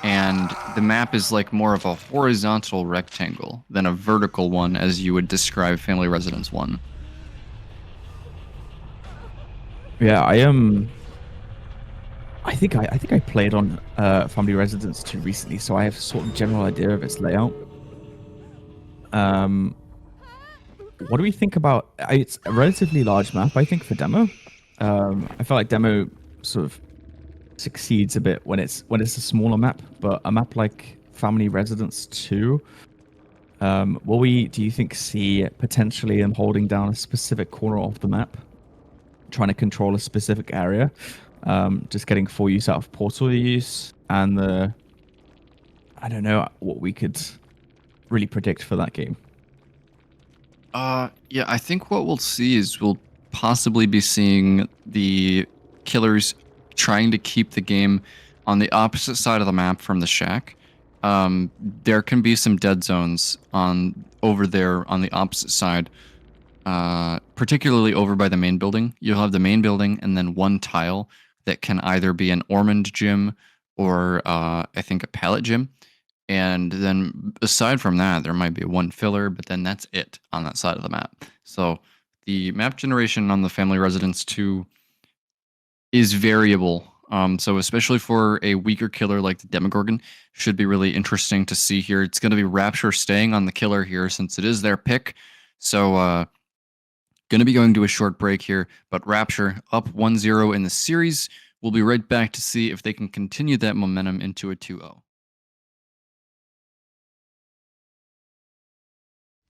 B: And the map is like more of a horizontal rectangle than a vertical one as you would describe Family Residence 1.
A: Yeah, I think I played on Family Residence 2 recently, so I have sort of general idea of its layout. What do we think about? It's a relatively large map, I think, for demo. I feel like demo sort of succeeds a bit when it's a smaller map, but a map like Family Residence 2, will we, do you think, see potentially them holding down a specific corner of the map, trying to control a specific area, just getting full use out of portal use, and I don't know what we could really predict for that game.
B: Yeah, I think what we'll see is we'll possibly be seeing the killers trying to keep the game on the opposite side of the map from the shack. There can be some dead zones over there on the opposite side, particularly over by the main building. You'll have the main building and then one tile that can either be an Ormond gym or I think a pallet gym. And then aside from that, there might be one filler, but then that's it on that side of the map. So the map generation on the Family Residence 2 is variable. So especially for a weaker killer like the Demogorgon, should be really interesting to see here. It's going to be Rapture staying on the killer here since it is their pick. So going to be going to a short break here, but Rapture up 1-0 in the series. We'll be right back to see if they can continue that momentum into a 2-0.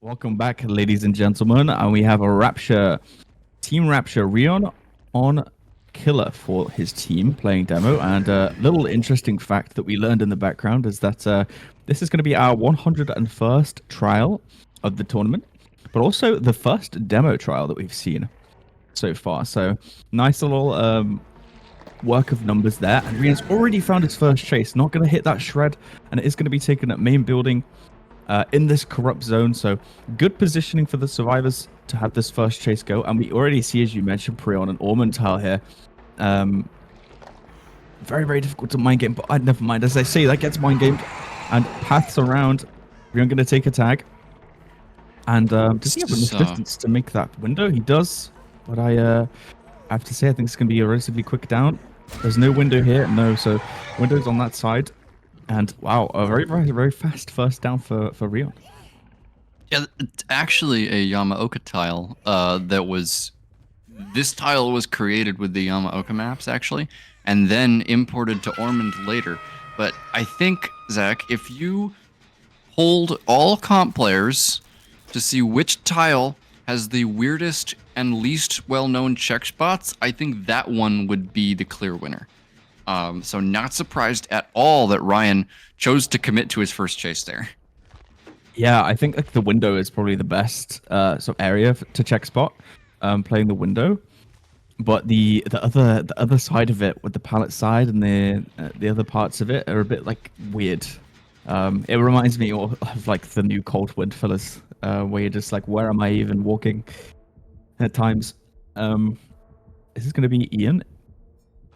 A: Welcome back, ladies and gentlemen, and we have a Rapture, Team Rapture Rion on killer for his team playing demo. And a little interesting fact that we learned in the background is that this is going to be our 101st trial of the tournament, but also the first demo trial that we've seen so far. So nice little work of numbers there. And Rion's already found his first chase, not going to hit that shred, and it is going to be taken at main building. In this corrupt zone, so good positioning for the survivors to have this first chase go. And we already see, as you mentioned, Prion and Ormond tile here. Very, very difficult to mind game, but never mind. As I say, that gets mind gamed. And paths around. Prion going to take a tag. And does he have enough distance to make that window? He does. But I have to say, I think it's going to be a relatively quick down. There's no window here. No, so window's on that side. And wow, a very, very, very fast first down for Rion.
B: Yeah, it's actually a Yamaoka tile this tile was created with the Yamaoka maps, actually, and then imported to Ormond later. But I think, Zach, if you hold all comp players to see which tile has the weirdest and least well-known check spots, I think that one would be the clear winner. So not surprised at all that Ryan chose to commit to his first chase there.
A: Yeah, I think like the window is probably the best sort of area to check spot, playing the window. But the other side of it, with the pallet side and the other parts of it, are a bit like weird. It reminds me of like the new Cold Wind fillers, where you're just like, where am I even walking? At times, is this going to be Ian?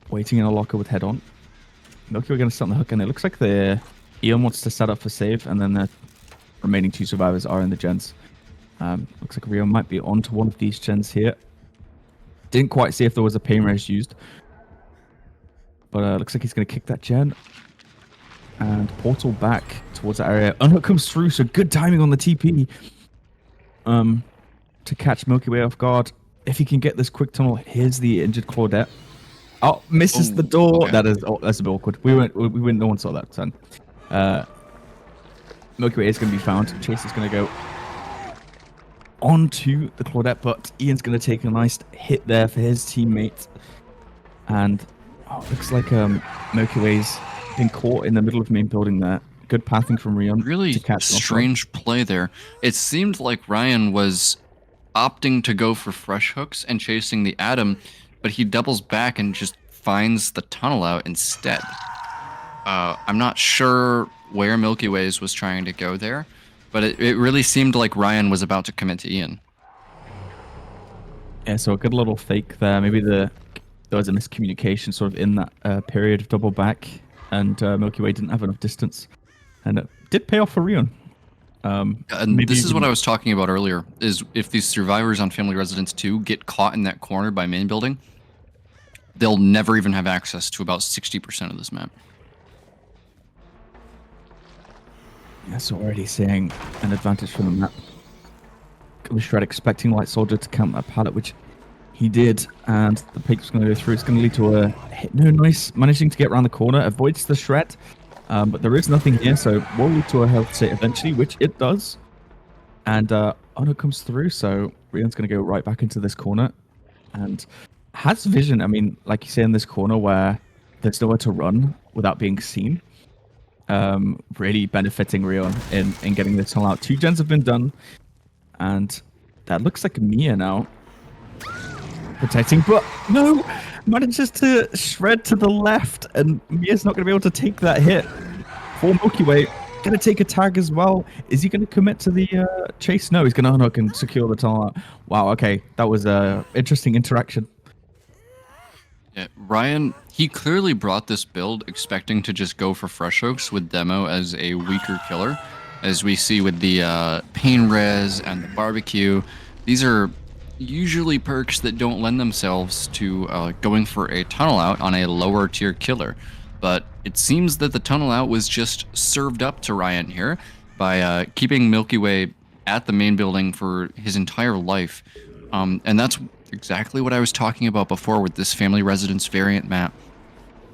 A: Waiting in a locker with head on. Milky, we're going to start on the hook, and it looks like Ian wants to set up for save, and then the remaining two survivors are in the gens. Looks like Rio might be onto one of these gens here. Didn't quite see if there was a pain res used, but looks like he's going to kick that gen and portal back towards that area. Unhook comes through, so good timing on the TP to catch Milky Way off guard. If he can get this quick tunnel, here's the injured Claudette. Oh, misses the door. Okay. That's a bit awkward. We went. No one saw that. Son. Milky Way is going to be found. Chase is going to go onto the Claudette, but Ian's going to take a nice hit there for his teammate. And looks like Milky Way's been caught in the middle of main building there. Good pathing from Rion
B: Really
A: to catch
B: strange play there. It seemed like Ryan was opting to go for fresh hooks and chasing the Atom, but he doubles back and just finds the tunnel out instead. I'm not sure where Milky Ways was trying to go there, but it really seemed like Ryan was about to commit to Ian.
A: Yeah, so a good little fake there. Maybe there was a miscommunication sort of in that period of double back, and Milky Way didn't have enough distance. And it did pay off for Rion.
B: And this is what I was talking about earlier, is if these survivors on Family Residence 2 get caught in that corner by main building, they'll never even have access to about 60% of this map.
A: Yeah, so already seeing an advantage from the map. Was Shred expecting Light Soldier to count that pallet, which he did, and the pick's going to go through. It's going to lead to a hit. No, nice. Managing to get around the corner, avoids the Shred. But there is nothing here, so will lead to a health state eventually, which it does. And Ono comes through, so Rion's going to go right back into this corner. And has vision, I mean, like you say, in this corner where there's nowhere to run without being seen. Really benefiting Rion in getting the tunnel out. 2 gens have been done. And that looks like Mia now. Protecting, but no! Manages to shred to the left, and Mia's not going to be able to take that hit. For Milky Way, going to take a tag as well. Is he going to commit to the chase? No, he's going to unhook and secure the tunnel out. Wow, okay. That was an interesting interaction.
B: Yeah, Ryan, he clearly brought this build expecting to just go for fresh hooks with Demo as a weaker killer. As we see with the pain res and the barbecue. These are usually perks that don't lend themselves to going for a tunnel out on a lower tier killer. But it seems that the tunnel out was just served up to Ryan here by keeping Milky Way at the main building for his entire life. And that's exactly what I was talking about before with this Family Residence variant map.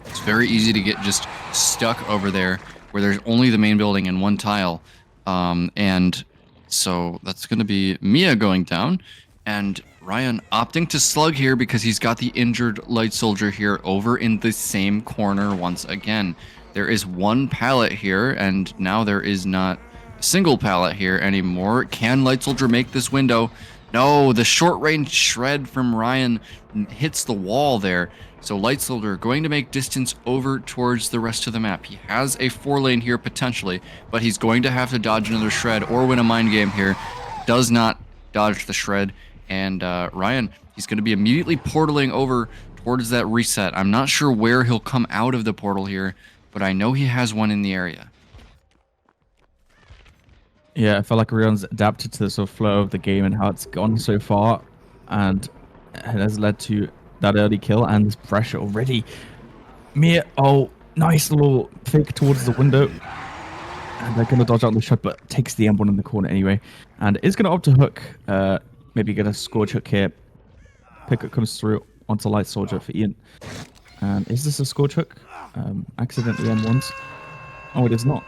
B: It's very easy to get just stuck over there where there's only the main building and one tile. And so that's going to be Mia going down, and Ryan opting to slug here because he's got the injured Light Soldier here over in the same corner once again. There is one pallet here, and now there is not a single pallet here anymore. Can Light Soldier make this window? No, the short range shred from Ryan hits the wall there. So Light Soldier going to make distance over towards the rest of the map. He has a 4-lane here potentially, but he's going to have to dodge another shred or win a mind game here. Does not dodge the shred. And Ryan, he's going to be immediately portaling over towards that reset. I'm not sure where he'll come out of the portal here, but I know he has one in the area.
A: Yeah, I felt like Rion's adapted to the sort of flow of the game and how it's gone so far, and it has led to that early kill and this pressure already. Mia, oh, nice little fake towards the window. And they're going to dodge out the shot, but takes the M1 in the corner anyway. And is going to opt to hook. Maybe get a Scourge hook here. Pickup comes through onto Light Soldier for Ian. And is this a Scourge hook? Accidentally M1s. Oh, it is not.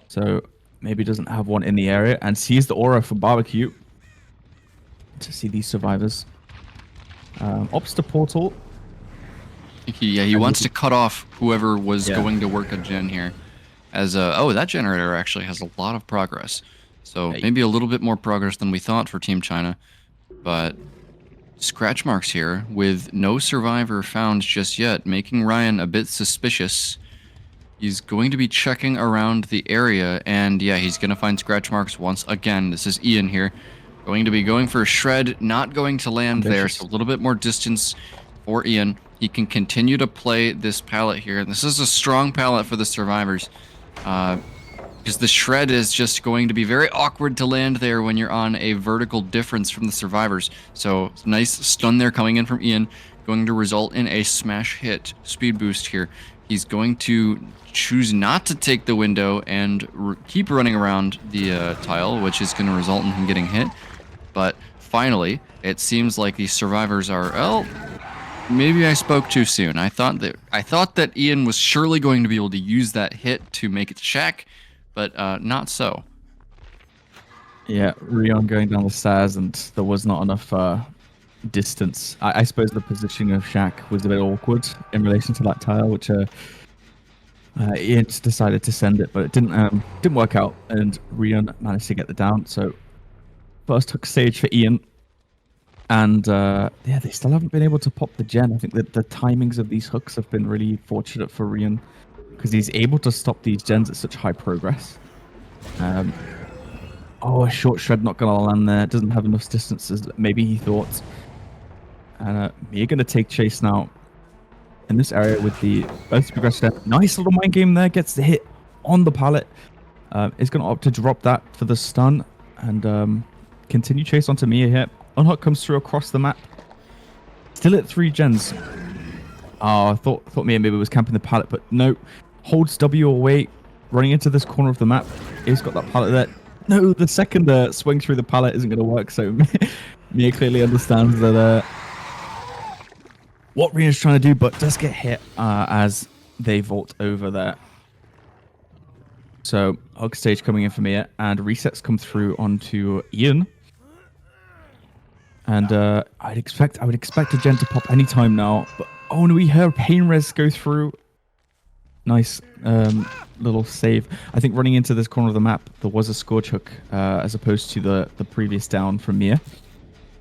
A: So maybe doesn't have one in the area and sees the aura for barbecue to see these survivors. Opts to portal.
B: He wants to cut off whoever was going to work a gen here. As that generator actually has a lot of progress. So maybe a little bit more progress than we thought for Team China. But scratch marks here with no survivor found just yet, making Ryan a bit suspicious. He's going to be checking around the area, and yeah, he's going to find scratch marks once again. This is Ian here. Going to be going for a shred, not going to land there, so a little bit more distance for Ian. He can continue to play this pallet here. And this is a strong pallet for the survivors. Because the shred is just going to be very awkward to land there when you're on a vertical difference from the survivors. So nice stun there coming in from Ian, going to result in a smash hit speed boost here. He's going to choose not to take the window and keep running around the tile, which is going to result in him getting hit. But finally, it seems like these survivors are, well, maybe I spoke too soon. I thought that Ian was surely going to be able to use that hit to make it shack, but not so.
A: Yeah, Rion going down the stairs, and there was not enough distance. I suppose the positioning of Shaq was a bit awkward in relation to that tile, which Ian just decided to send it, but it didn't work out, and Rion managed to get the down. So first hook stage for Ian, and yeah, they still haven't been able to pop the gen. I think that the timings of these hooks have been really fortunate for Rion because he's able to stop these gens at such high progress. Oh, a short shred not going to land there. Doesn't have enough distance as maybe he thought. And Mia going to take chase now in this area with the both progressive step. Nice little mind game there. Gets the hit on the pallet. Is going to opt to drop that for the stun and continue chase onto Mia here. Unhook comes through across the map. Still at 3 gens. Oh, I thought Mia maybe was camping the pallet, but no. Holds W away, running into this corner of the map. He's got that pallet there. No, the second swing through the pallet isn't going to work, so Mia clearly understands that what Rio's trying to do, but does get hit as they vault over there. So, hug stage coming in for Mia, and resets come through onto Ian. And I would expect a gen to pop anytime now, but oh no, we heard pain res go through. Nice little save. I think running into this corner of the map, there was a Scorch Hook as opposed to the previous down from Mia.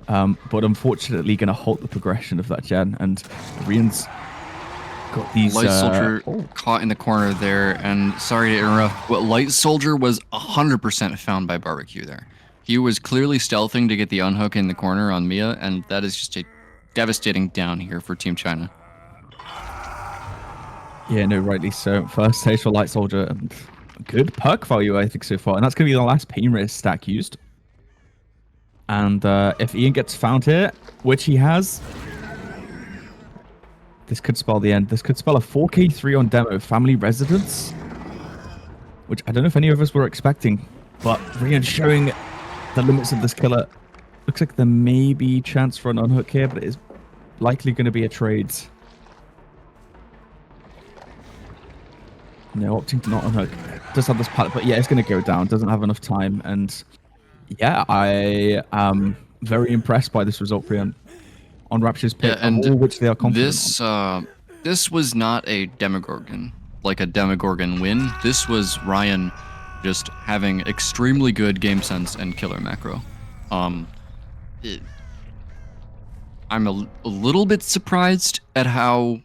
A: But unfortunately going to halt the progression of that gen, and Rian's got these...
B: Light Soldier caught in the corner there, and sorry to interrupt, but Light Soldier was 100% found by Barbecue there. He was clearly stealthing to get the unhook in the corner on Mia, and that is just a devastating down here for Team China.
A: Yeah, no, rightly so. First stage for Light Soldier, and good perk value, I think, so far. And that's going to be the last pain res stack used. And if Ian gets found here, which he has, this could spell the end. This could spell a 4K3 on demo, family residence, which I don't know if any of us were expecting. But Rian showing the limits of this killer. Looks like there may be chance for an unhook here, but it is likely going to be a trade. No, opting to not unhook. Does have this pallet, but yeah, it's going to go down. Doesn't have enough time. And yeah, I am very impressed by this result, Prion. On Rapture's pick, and all which they are confident
B: this was not a Demogorgon, like a Demogorgon win. This was Ryan just having extremely good game sense and killer macro. I'm a little bit surprised at how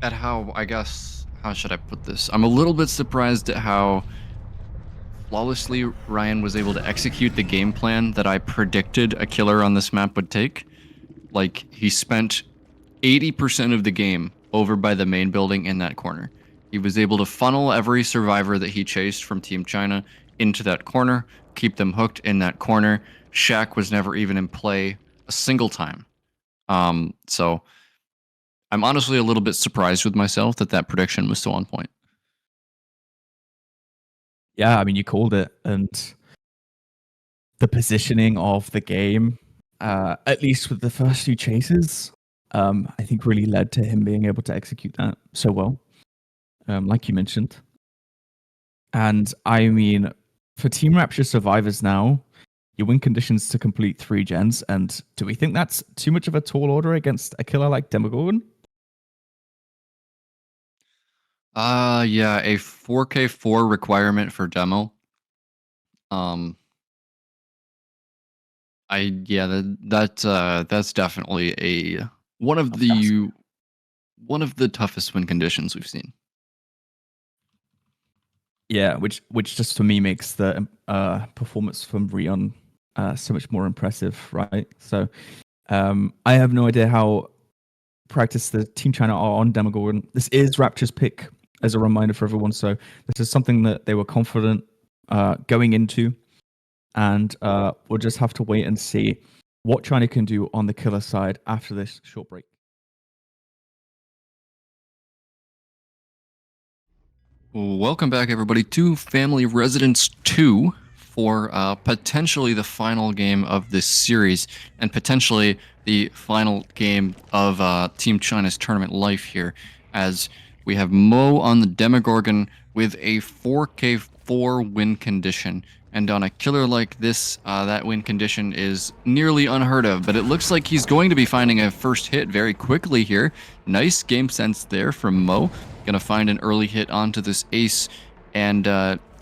B: I guess, how should I put this? I'm a little bit surprised at how flawlessly Ryan was able to execute the game plan that I predicted a killer on this map would take. Like, he spent 80% of the game over by the main building in that corner. He was able to funnel every survivor that he chased from Team China into that corner, keep them hooked in that corner. Shaq was never even in play a single time. So I'm honestly a little bit surprised with myself that prediction was still on point.
A: Yeah, I mean, you called it, and the positioning of the game, at least with the first few chases, I think really led to him being able to execute that so well, like you mentioned. And I mean, for Team Rapture survivors now, you win conditions to complete 3 gens, and do we think that's too much of a tall order against a killer like Demogorgon?
B: Yeah, a 4K4 requirement for demo. That's definitely one of the toughest win conditions we've seen.
A: Yeah, which just for me makes the performance from Rion so much more impressive, right? So I have no idea how practice the Team China are on Demogorgon. This is Rapture's pick, as a reminder for everyone. So this is something that they were confident going into, and we'll just have to wait and see what China can do on the killer side after this short break.
B: Welcome back, everybody, to Family Residence 2 for potentially the final game of this series and potentially the final game of Team China's tournament life here, as we have Mo on the Demogorgon with a 4K4 win condition And on a killer like this, that win condition is nearly unheard of, but it looks like he's going to be finding a first hit very quickly here. Nice game sense there from Mo. Gonna find an early hit onto this ace, and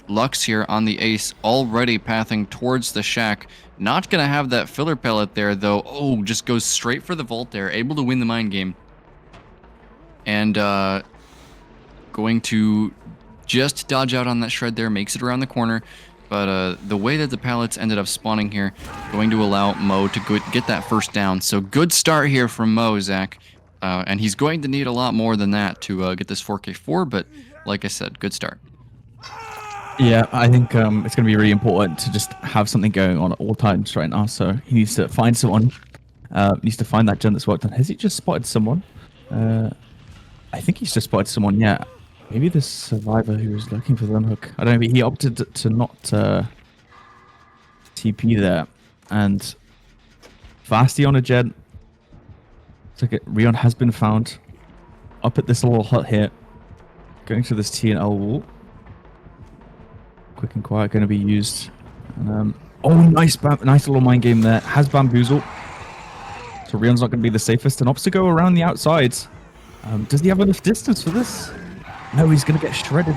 B: Lux here on the ace, already pathing towards the shack. Not gonna have that filler pellet there though. Oh, just goes straight for the vault there, able to win the mind game. And going to just dodge out on that shred there, makes it around the corner. But the way that the pallets ended up spawning here, going to allow Mo to get that first down. So good start here from Mo, Zach. And he's going to need a lot more than that to get this 4K4, but like I said, good start.
A: Yeah, I think it's going to be really important to just have something going on at all times right now. So he needs to find someone, needs to find that gen that's worked on. Has he just spotted someone? I think he's just spotted someone, yeah. Maybe the survivor who was looking for the unhook. I don't know, he opted to not TP there. And Fasti on a gen. Looks like Rion has been found. Up at this little hut here. Going to this T&L wall. Quick and quiet going to be used. Oh, nice little mind game there. Has bamboozle. So Rion's not going to be the safest and opts to go around the outside. Does he have enough distance for this? No, he's going to get shredded.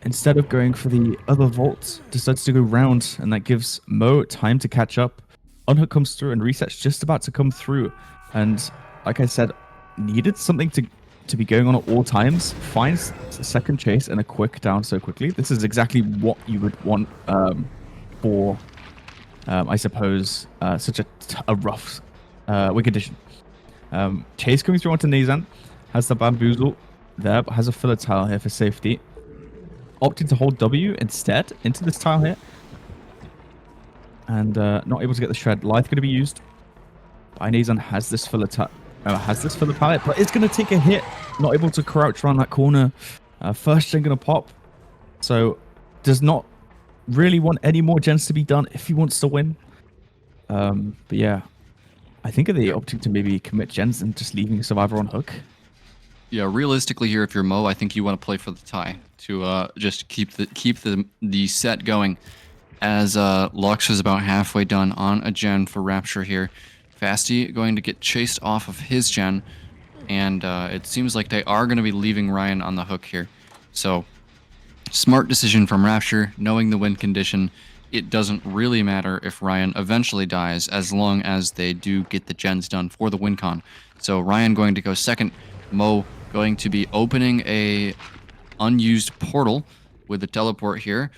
A: Instead of going for the other vault, decides to go round, and that gives Mo time to catch up. Unhook comes through, and Reset's just about to come through. And like I said, needed something to be going on at all times. Finds a second chase and a quick down so quickly. This is exactly what you would want for, I suppose, such a rough win condition. Chase coming through onto Nazan. Has the bamboozle there, but has a filler tile here for safety. Opting to hold W instead into this tile here. And not able to get the shred. Lithe going to be used. Nazan has this filler pallet, but it's going to take a hit. Not able to crouch around that corner. First gen going to pop. So does not really want any more gens to be done if he wants to win. But yeah, I think are they opting to maybe commit gens and just leaving Survivor on hook?
B: Yeah, realistically here, if you're Mo, I think you want to play for the tie to just keep the set going. As Lux is about halfway done on a gen for Rapture here. Fasti going to get chased off of his gen, and it seems like they are going to be leaving Ryan on the hook here. So, smart decision from Rapture, knowing the win condition. It doesn't really matter if Ryan eventually dies, as long as they do get the gens done for the win con. So Ryan going to go second. Mo going to be opening a unused portal with the teleport here.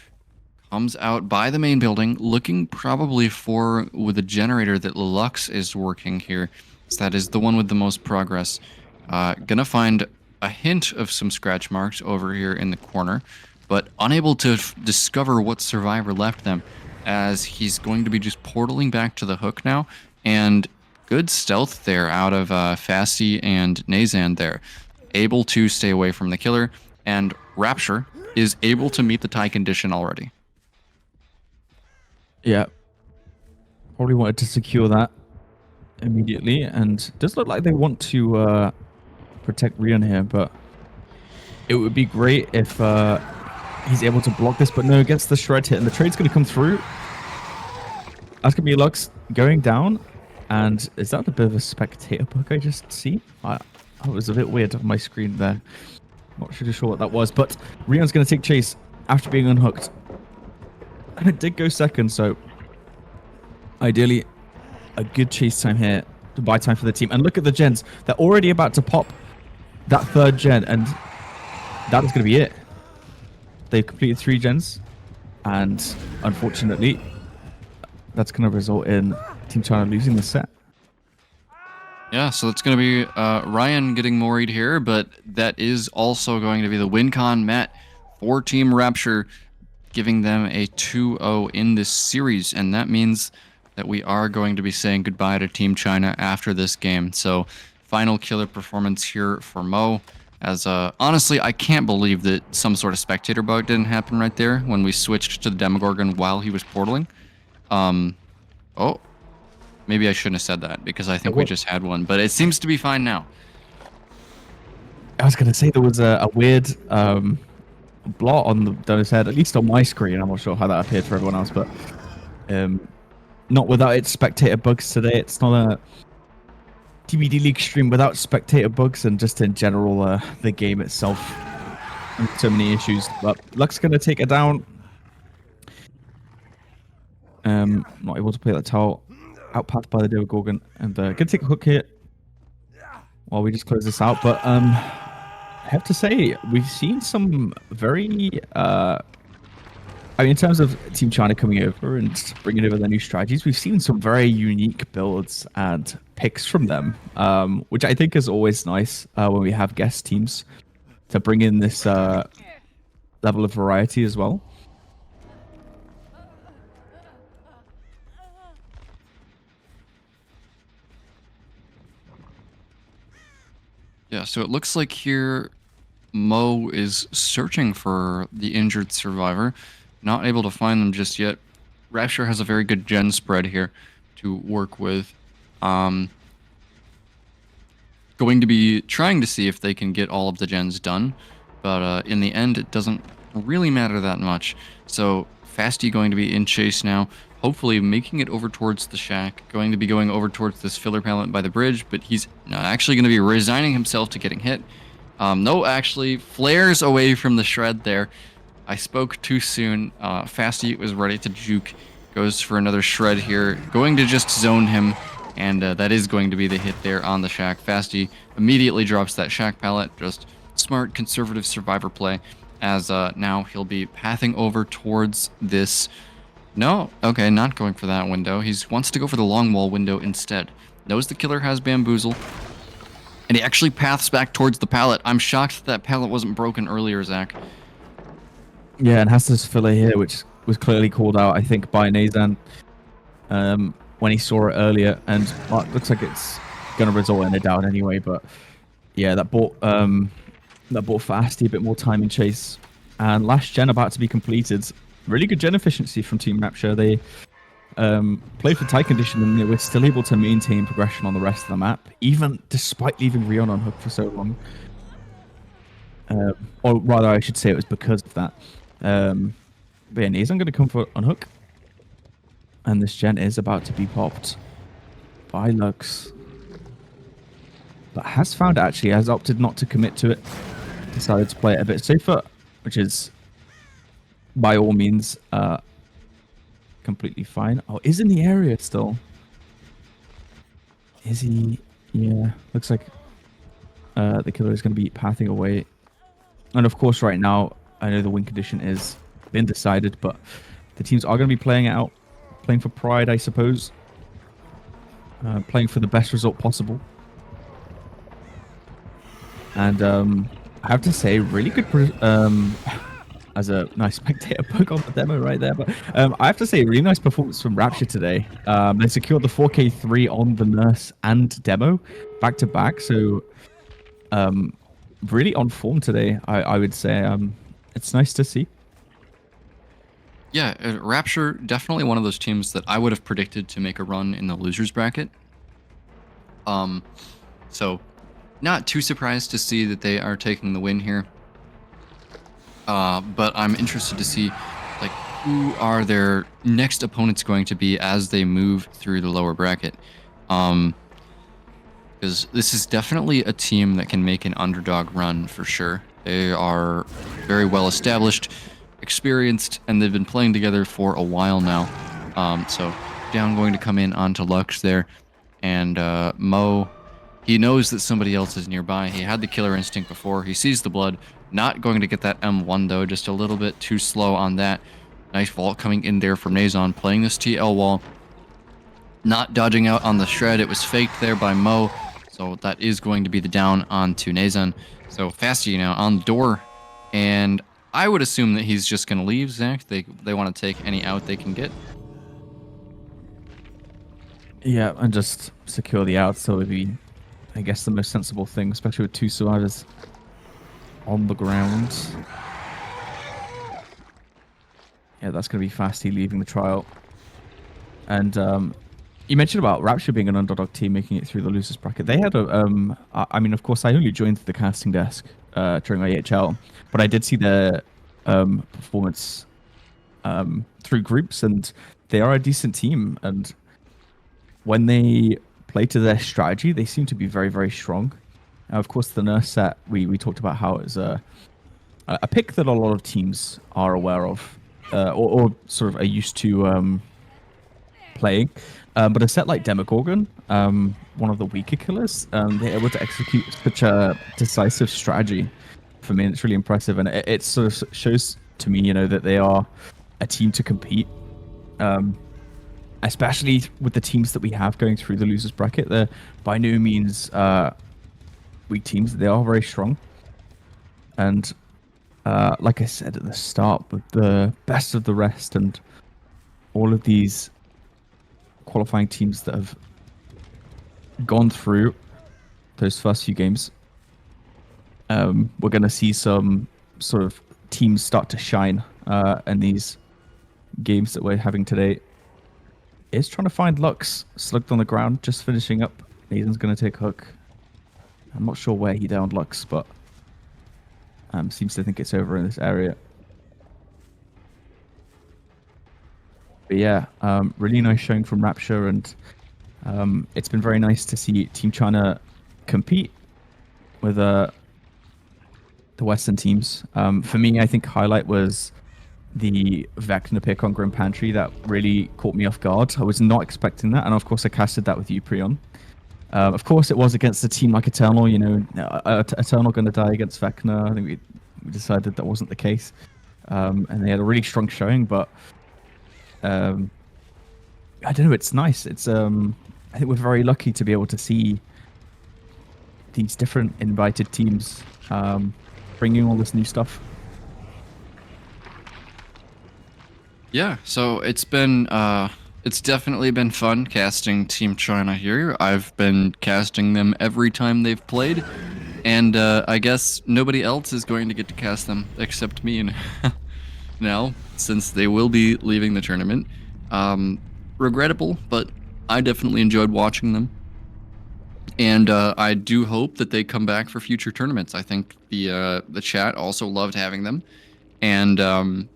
B: Comes out by the main building, looking probably for with the generator that Lux is working here. So that is the one with the most progress. Gonna find a hint of some scratch marks over here in the corner, but unable to discover what survivor left them, as he's going to be just portaling back to the hook now. And good stealth there out of Fasti and Nazan there. Able to stay away from the killer, and Rapture is able to meet the tie condition already.
A: Yeah. Probably wanted to secure that immediately, and does look like they want to protect Rion here, but it would be great if he's able to block this, but no, gets the shred hit, and the trade's going to come through. That's going to be Lux going down, and is that a bit of a spectator bug I just see? That was a bit weird on my screen there. Not really sure what that was, but Rion's going to take chase after being unhooked. And it did go second, so ideally a good chase time here to buy time for the team. And look at the gens. They're already about to pop that third gen, and that is going to be it. They've completed 3 gens, and unfortunately, that's going to result in Team China losing the set.
B: Yeah, so it's going to be Ryan getting moried here, but that is also going to be the win con met for Team Rapture, giving them a 2-0 in this series, and that means that we are going to be saying goodbye to Team China after this game. So, final killer performance here for Mo. As honestly, I can't believe that some sort of spectator bug didn't happen right there when we switched to the Demogorgon while he was portaling. Oh, maybe I shouldn't have said that because I think we just had one, but it seems to be fine now.
A: I was going to say there was a weird blot on the Donor's head, at least on my screen. I'm not sure how that appeared for everyone else, but not without its spectator bugs today. It's not a DBDLeague stream without spectator bugs, and just in general, the game itself. So many issues, but Luck's going to take it down. Not able to play that tower. Outpassed by the Demogorgon, and going to take a hook here while we just close this out. But I have to say, we've seen some very... I mean, in terms of Team China coming over and bringing over their new strategies, we've seen some very unique builds and picks from them, which I think is always nice when we have guest teams to bring in this level of variety as well.
B: Yeah, so it looks like here Mo is searching for the injured survivor. Not able to find them just yet. Rapture has a very good gen spread here to work with. Going to be trying to see if they can get all of the gens done, but in the end, it doesn't really matter that much. So Fasty going to be in chase now, hopefully making it over towards the shack, going to be going over towards this filler pallet by the bridge, but he's not actually going to be resigning himself to getting hit. No, actually, flares away from the shred there. I spoke too soon. Fasty was ready to juke. Goes for another shred here. Going to just zone him. And that is going to be the hit there on the shack. Fasty immediately drops that shack pallet. Just smart, conservative survivor play. As now he'll be pathing over towards this... No, okay, not going for that window. He wants to go for the long wall window instead. Knows the killer has bamboozle. And he actually paths back towards the pallet. I'm shocked that pallet wasn't broken earlier, Zach.
A: Yeah, and has this filler here, which was clearly called out, I think, by Nazan when he saw it earlier. And it looks like it's going to result in a down anyway. But yeah, that bought Fasty a bit more time in chase. And last gen about to be completed. Really good gen efficiency from Team Rapture. They played for tight condition, and they were still able to maintain progression on the rest of the map, even despite leaving Rion on hook for so long. Or rather, I should say it was because of that. But yeah, Nazan going to come for on hook. And this gen is about to be popped by Lux. But has found actually, has opted not to commit to it. Decided to play it a bit safer, which is by all means completely fine. Oh, is in the area still. Is he? Yeah, looks like the killer is going to be pathing away. And of course, right now, I know the win condition is been decided, but the teams are going to be playing it out. Playing for pride, I suppose. Playing for the best result possible. And I have to say, really good... as a nice spectator poke on the demo right there. But I have to say, really nice performance from Rapture today. They secured the 4K3 on the Nurse and demo back-to-back. So really on form today, I would say. It's nice to see.
B: Yeah, Rapture, definitely one of those teams that I would have predicted to make a run in the losers bracket. So not too surprised to see that they are taking the win here. But I'm interested to see like who are their next opponents going to be as they move through the lower bracket. Because this is definitely a team that can make an underdog run for sure. They are very well established, experienced, and they've been playing together for a while now. So down going to come in onto Lux there. And Mo, he knows that somebody else is nearby. He had the killer instinct before. He sees the blood. Not going to get that M1 though, just a little bit too slow on that. Nice vault coming in there from Nazan, playing this TL wall. Not dodging out on the shred. It was faked there by Mo. So that is going to be the down onto Nazan. So Fasty now on the door. And I would assume that he's just going to leave, Zach. They want to take any out they can get.
A: Yeah, and just secure the out. So it would be, I guess, the most sensible thing, especially with two survivors on the ground. Yeah, that's going to be Fasty leaving the trial. And you mentioned about Rapture being an underdog team making it through the losers bracket. They had a, I mean, of course, I only joined the casting desk during my AHL, but I did see the performance through groups, and they are a decent team. And when they play to their strategy, they seem to be very, very strong. Of course, the nurse set, we talked about how it's a pick that a lot of teams are aware of, or sort of are used to playing. But a set like Demogorgon, one of the weaker killers, they're able to execute such a decisive strategy. For me, and it's really impressive, and it sort of shows to me, that they are a team to compete. Especially with the teams that we have going through the losers bracket, they're by no means weak teams. They are very strong, and like I said at the start, with the best of the rest and all of these qualifying teams that have gone through those first few games, we're going to see some sort of teams start to shine in these games that we're having today. Is trying to find Lux, slugged on the ground, just finishing up. Nathan's going to take hook. I'm not sure where he downed Lux, but seems to think it's over in this area. But yeah, really nice showing from Rapture, and it's been very nice to see Team China compete with the Western teams. For me, I think highlight was the Vecna pick on Grim Pantry. That really caught me off guard. I was not expecting that, and of course I casted that with you, Prion. Of course it was against a team like Eternal, Eternal going to die against Vecna. I think we decided that wasn't the case. And they had a really strong showing, but I don't know, it's nice. It's I think we're very lucky to be able to see these different invited teams bringing all this new stuff.
B: Yeah, so it's definitely been fun casting Team China here. I've been casting them every time they've played, and I guess nobody else is going to get to cast them except me now, since they will be leaving the tournament. Regrettable, but I definitely enjoyed watching them, and I do hope that they come back for future tournaments. I think the chat also loved having them, and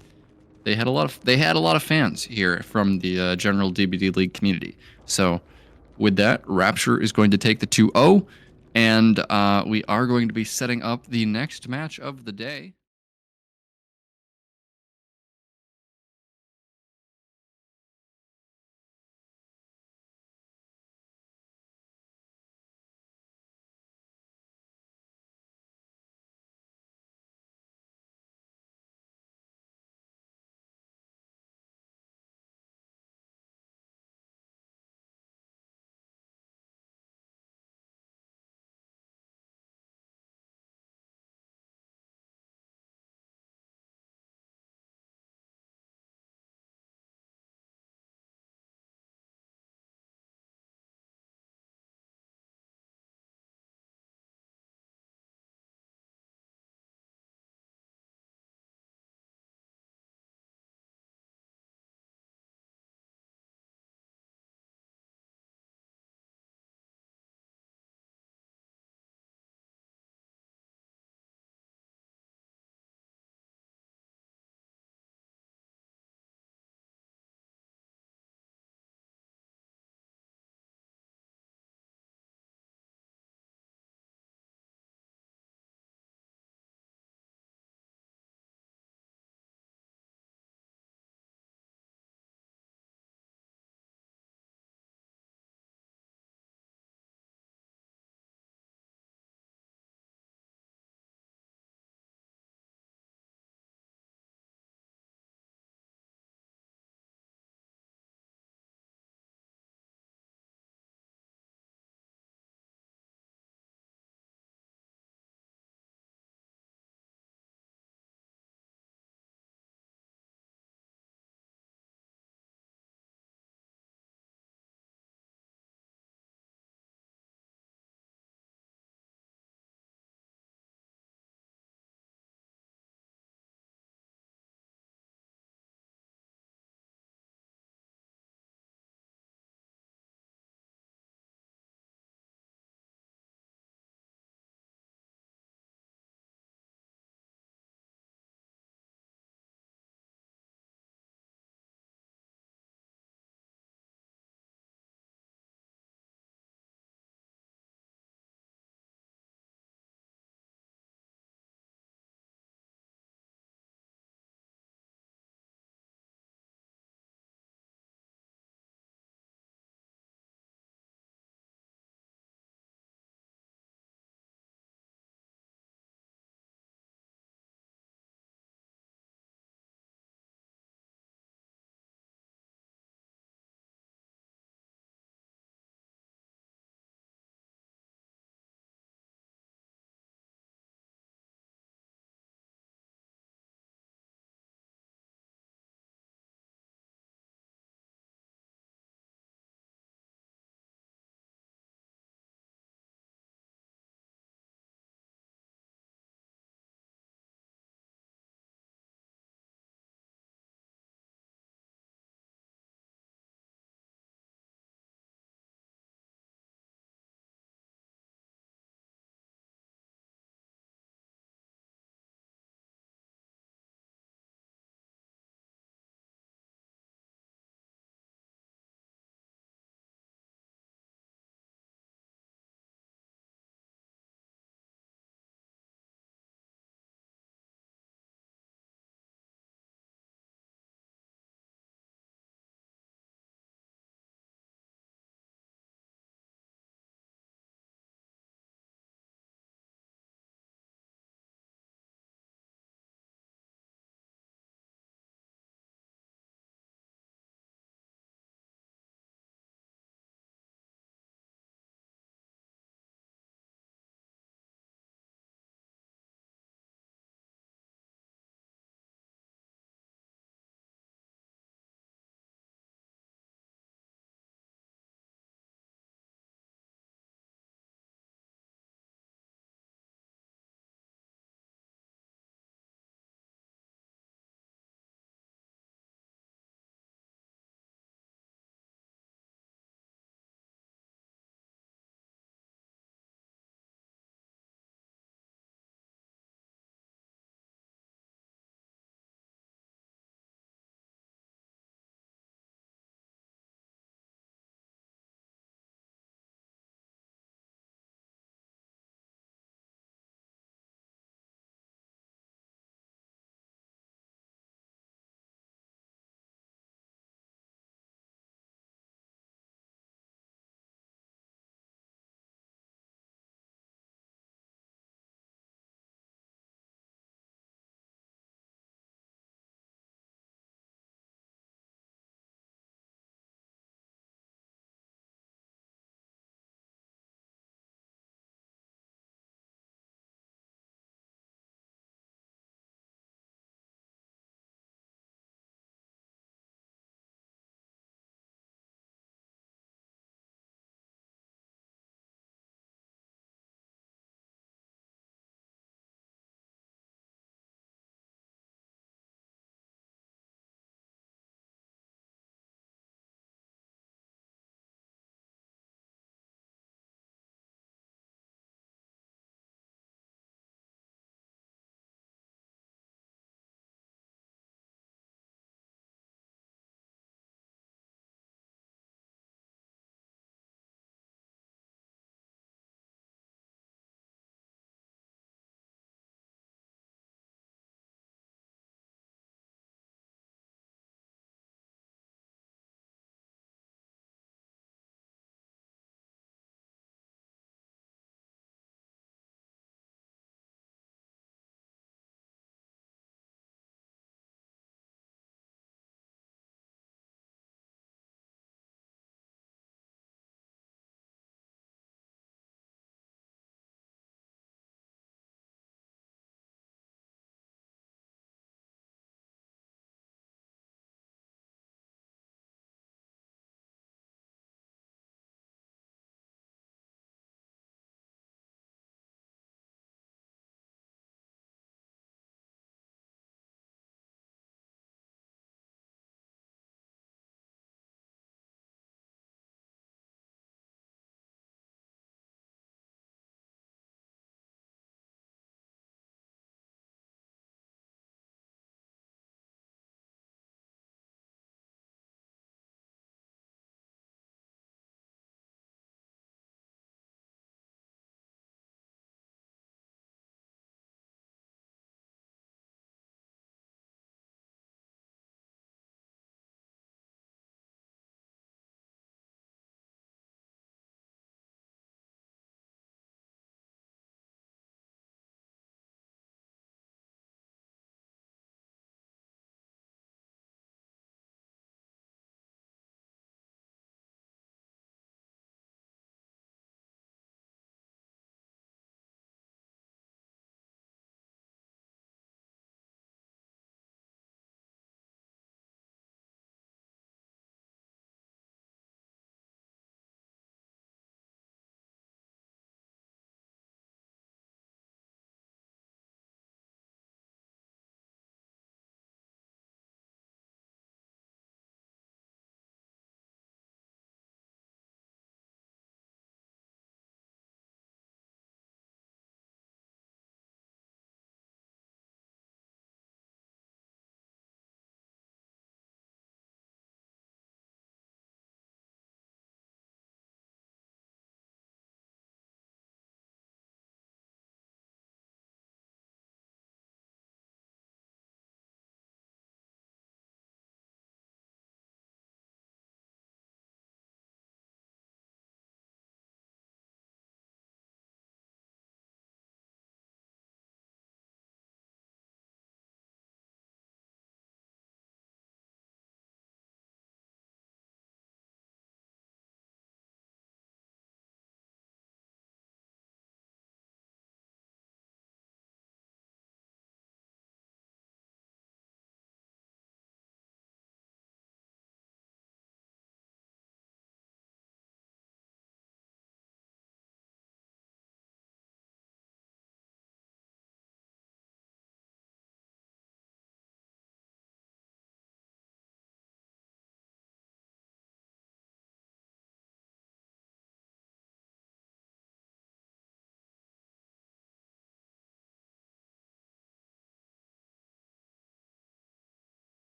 B: they had a lot of fans here from the general DBD League community. So with that, Rapture is going to take the 2-0, and we are going to be setting up the next match of the day.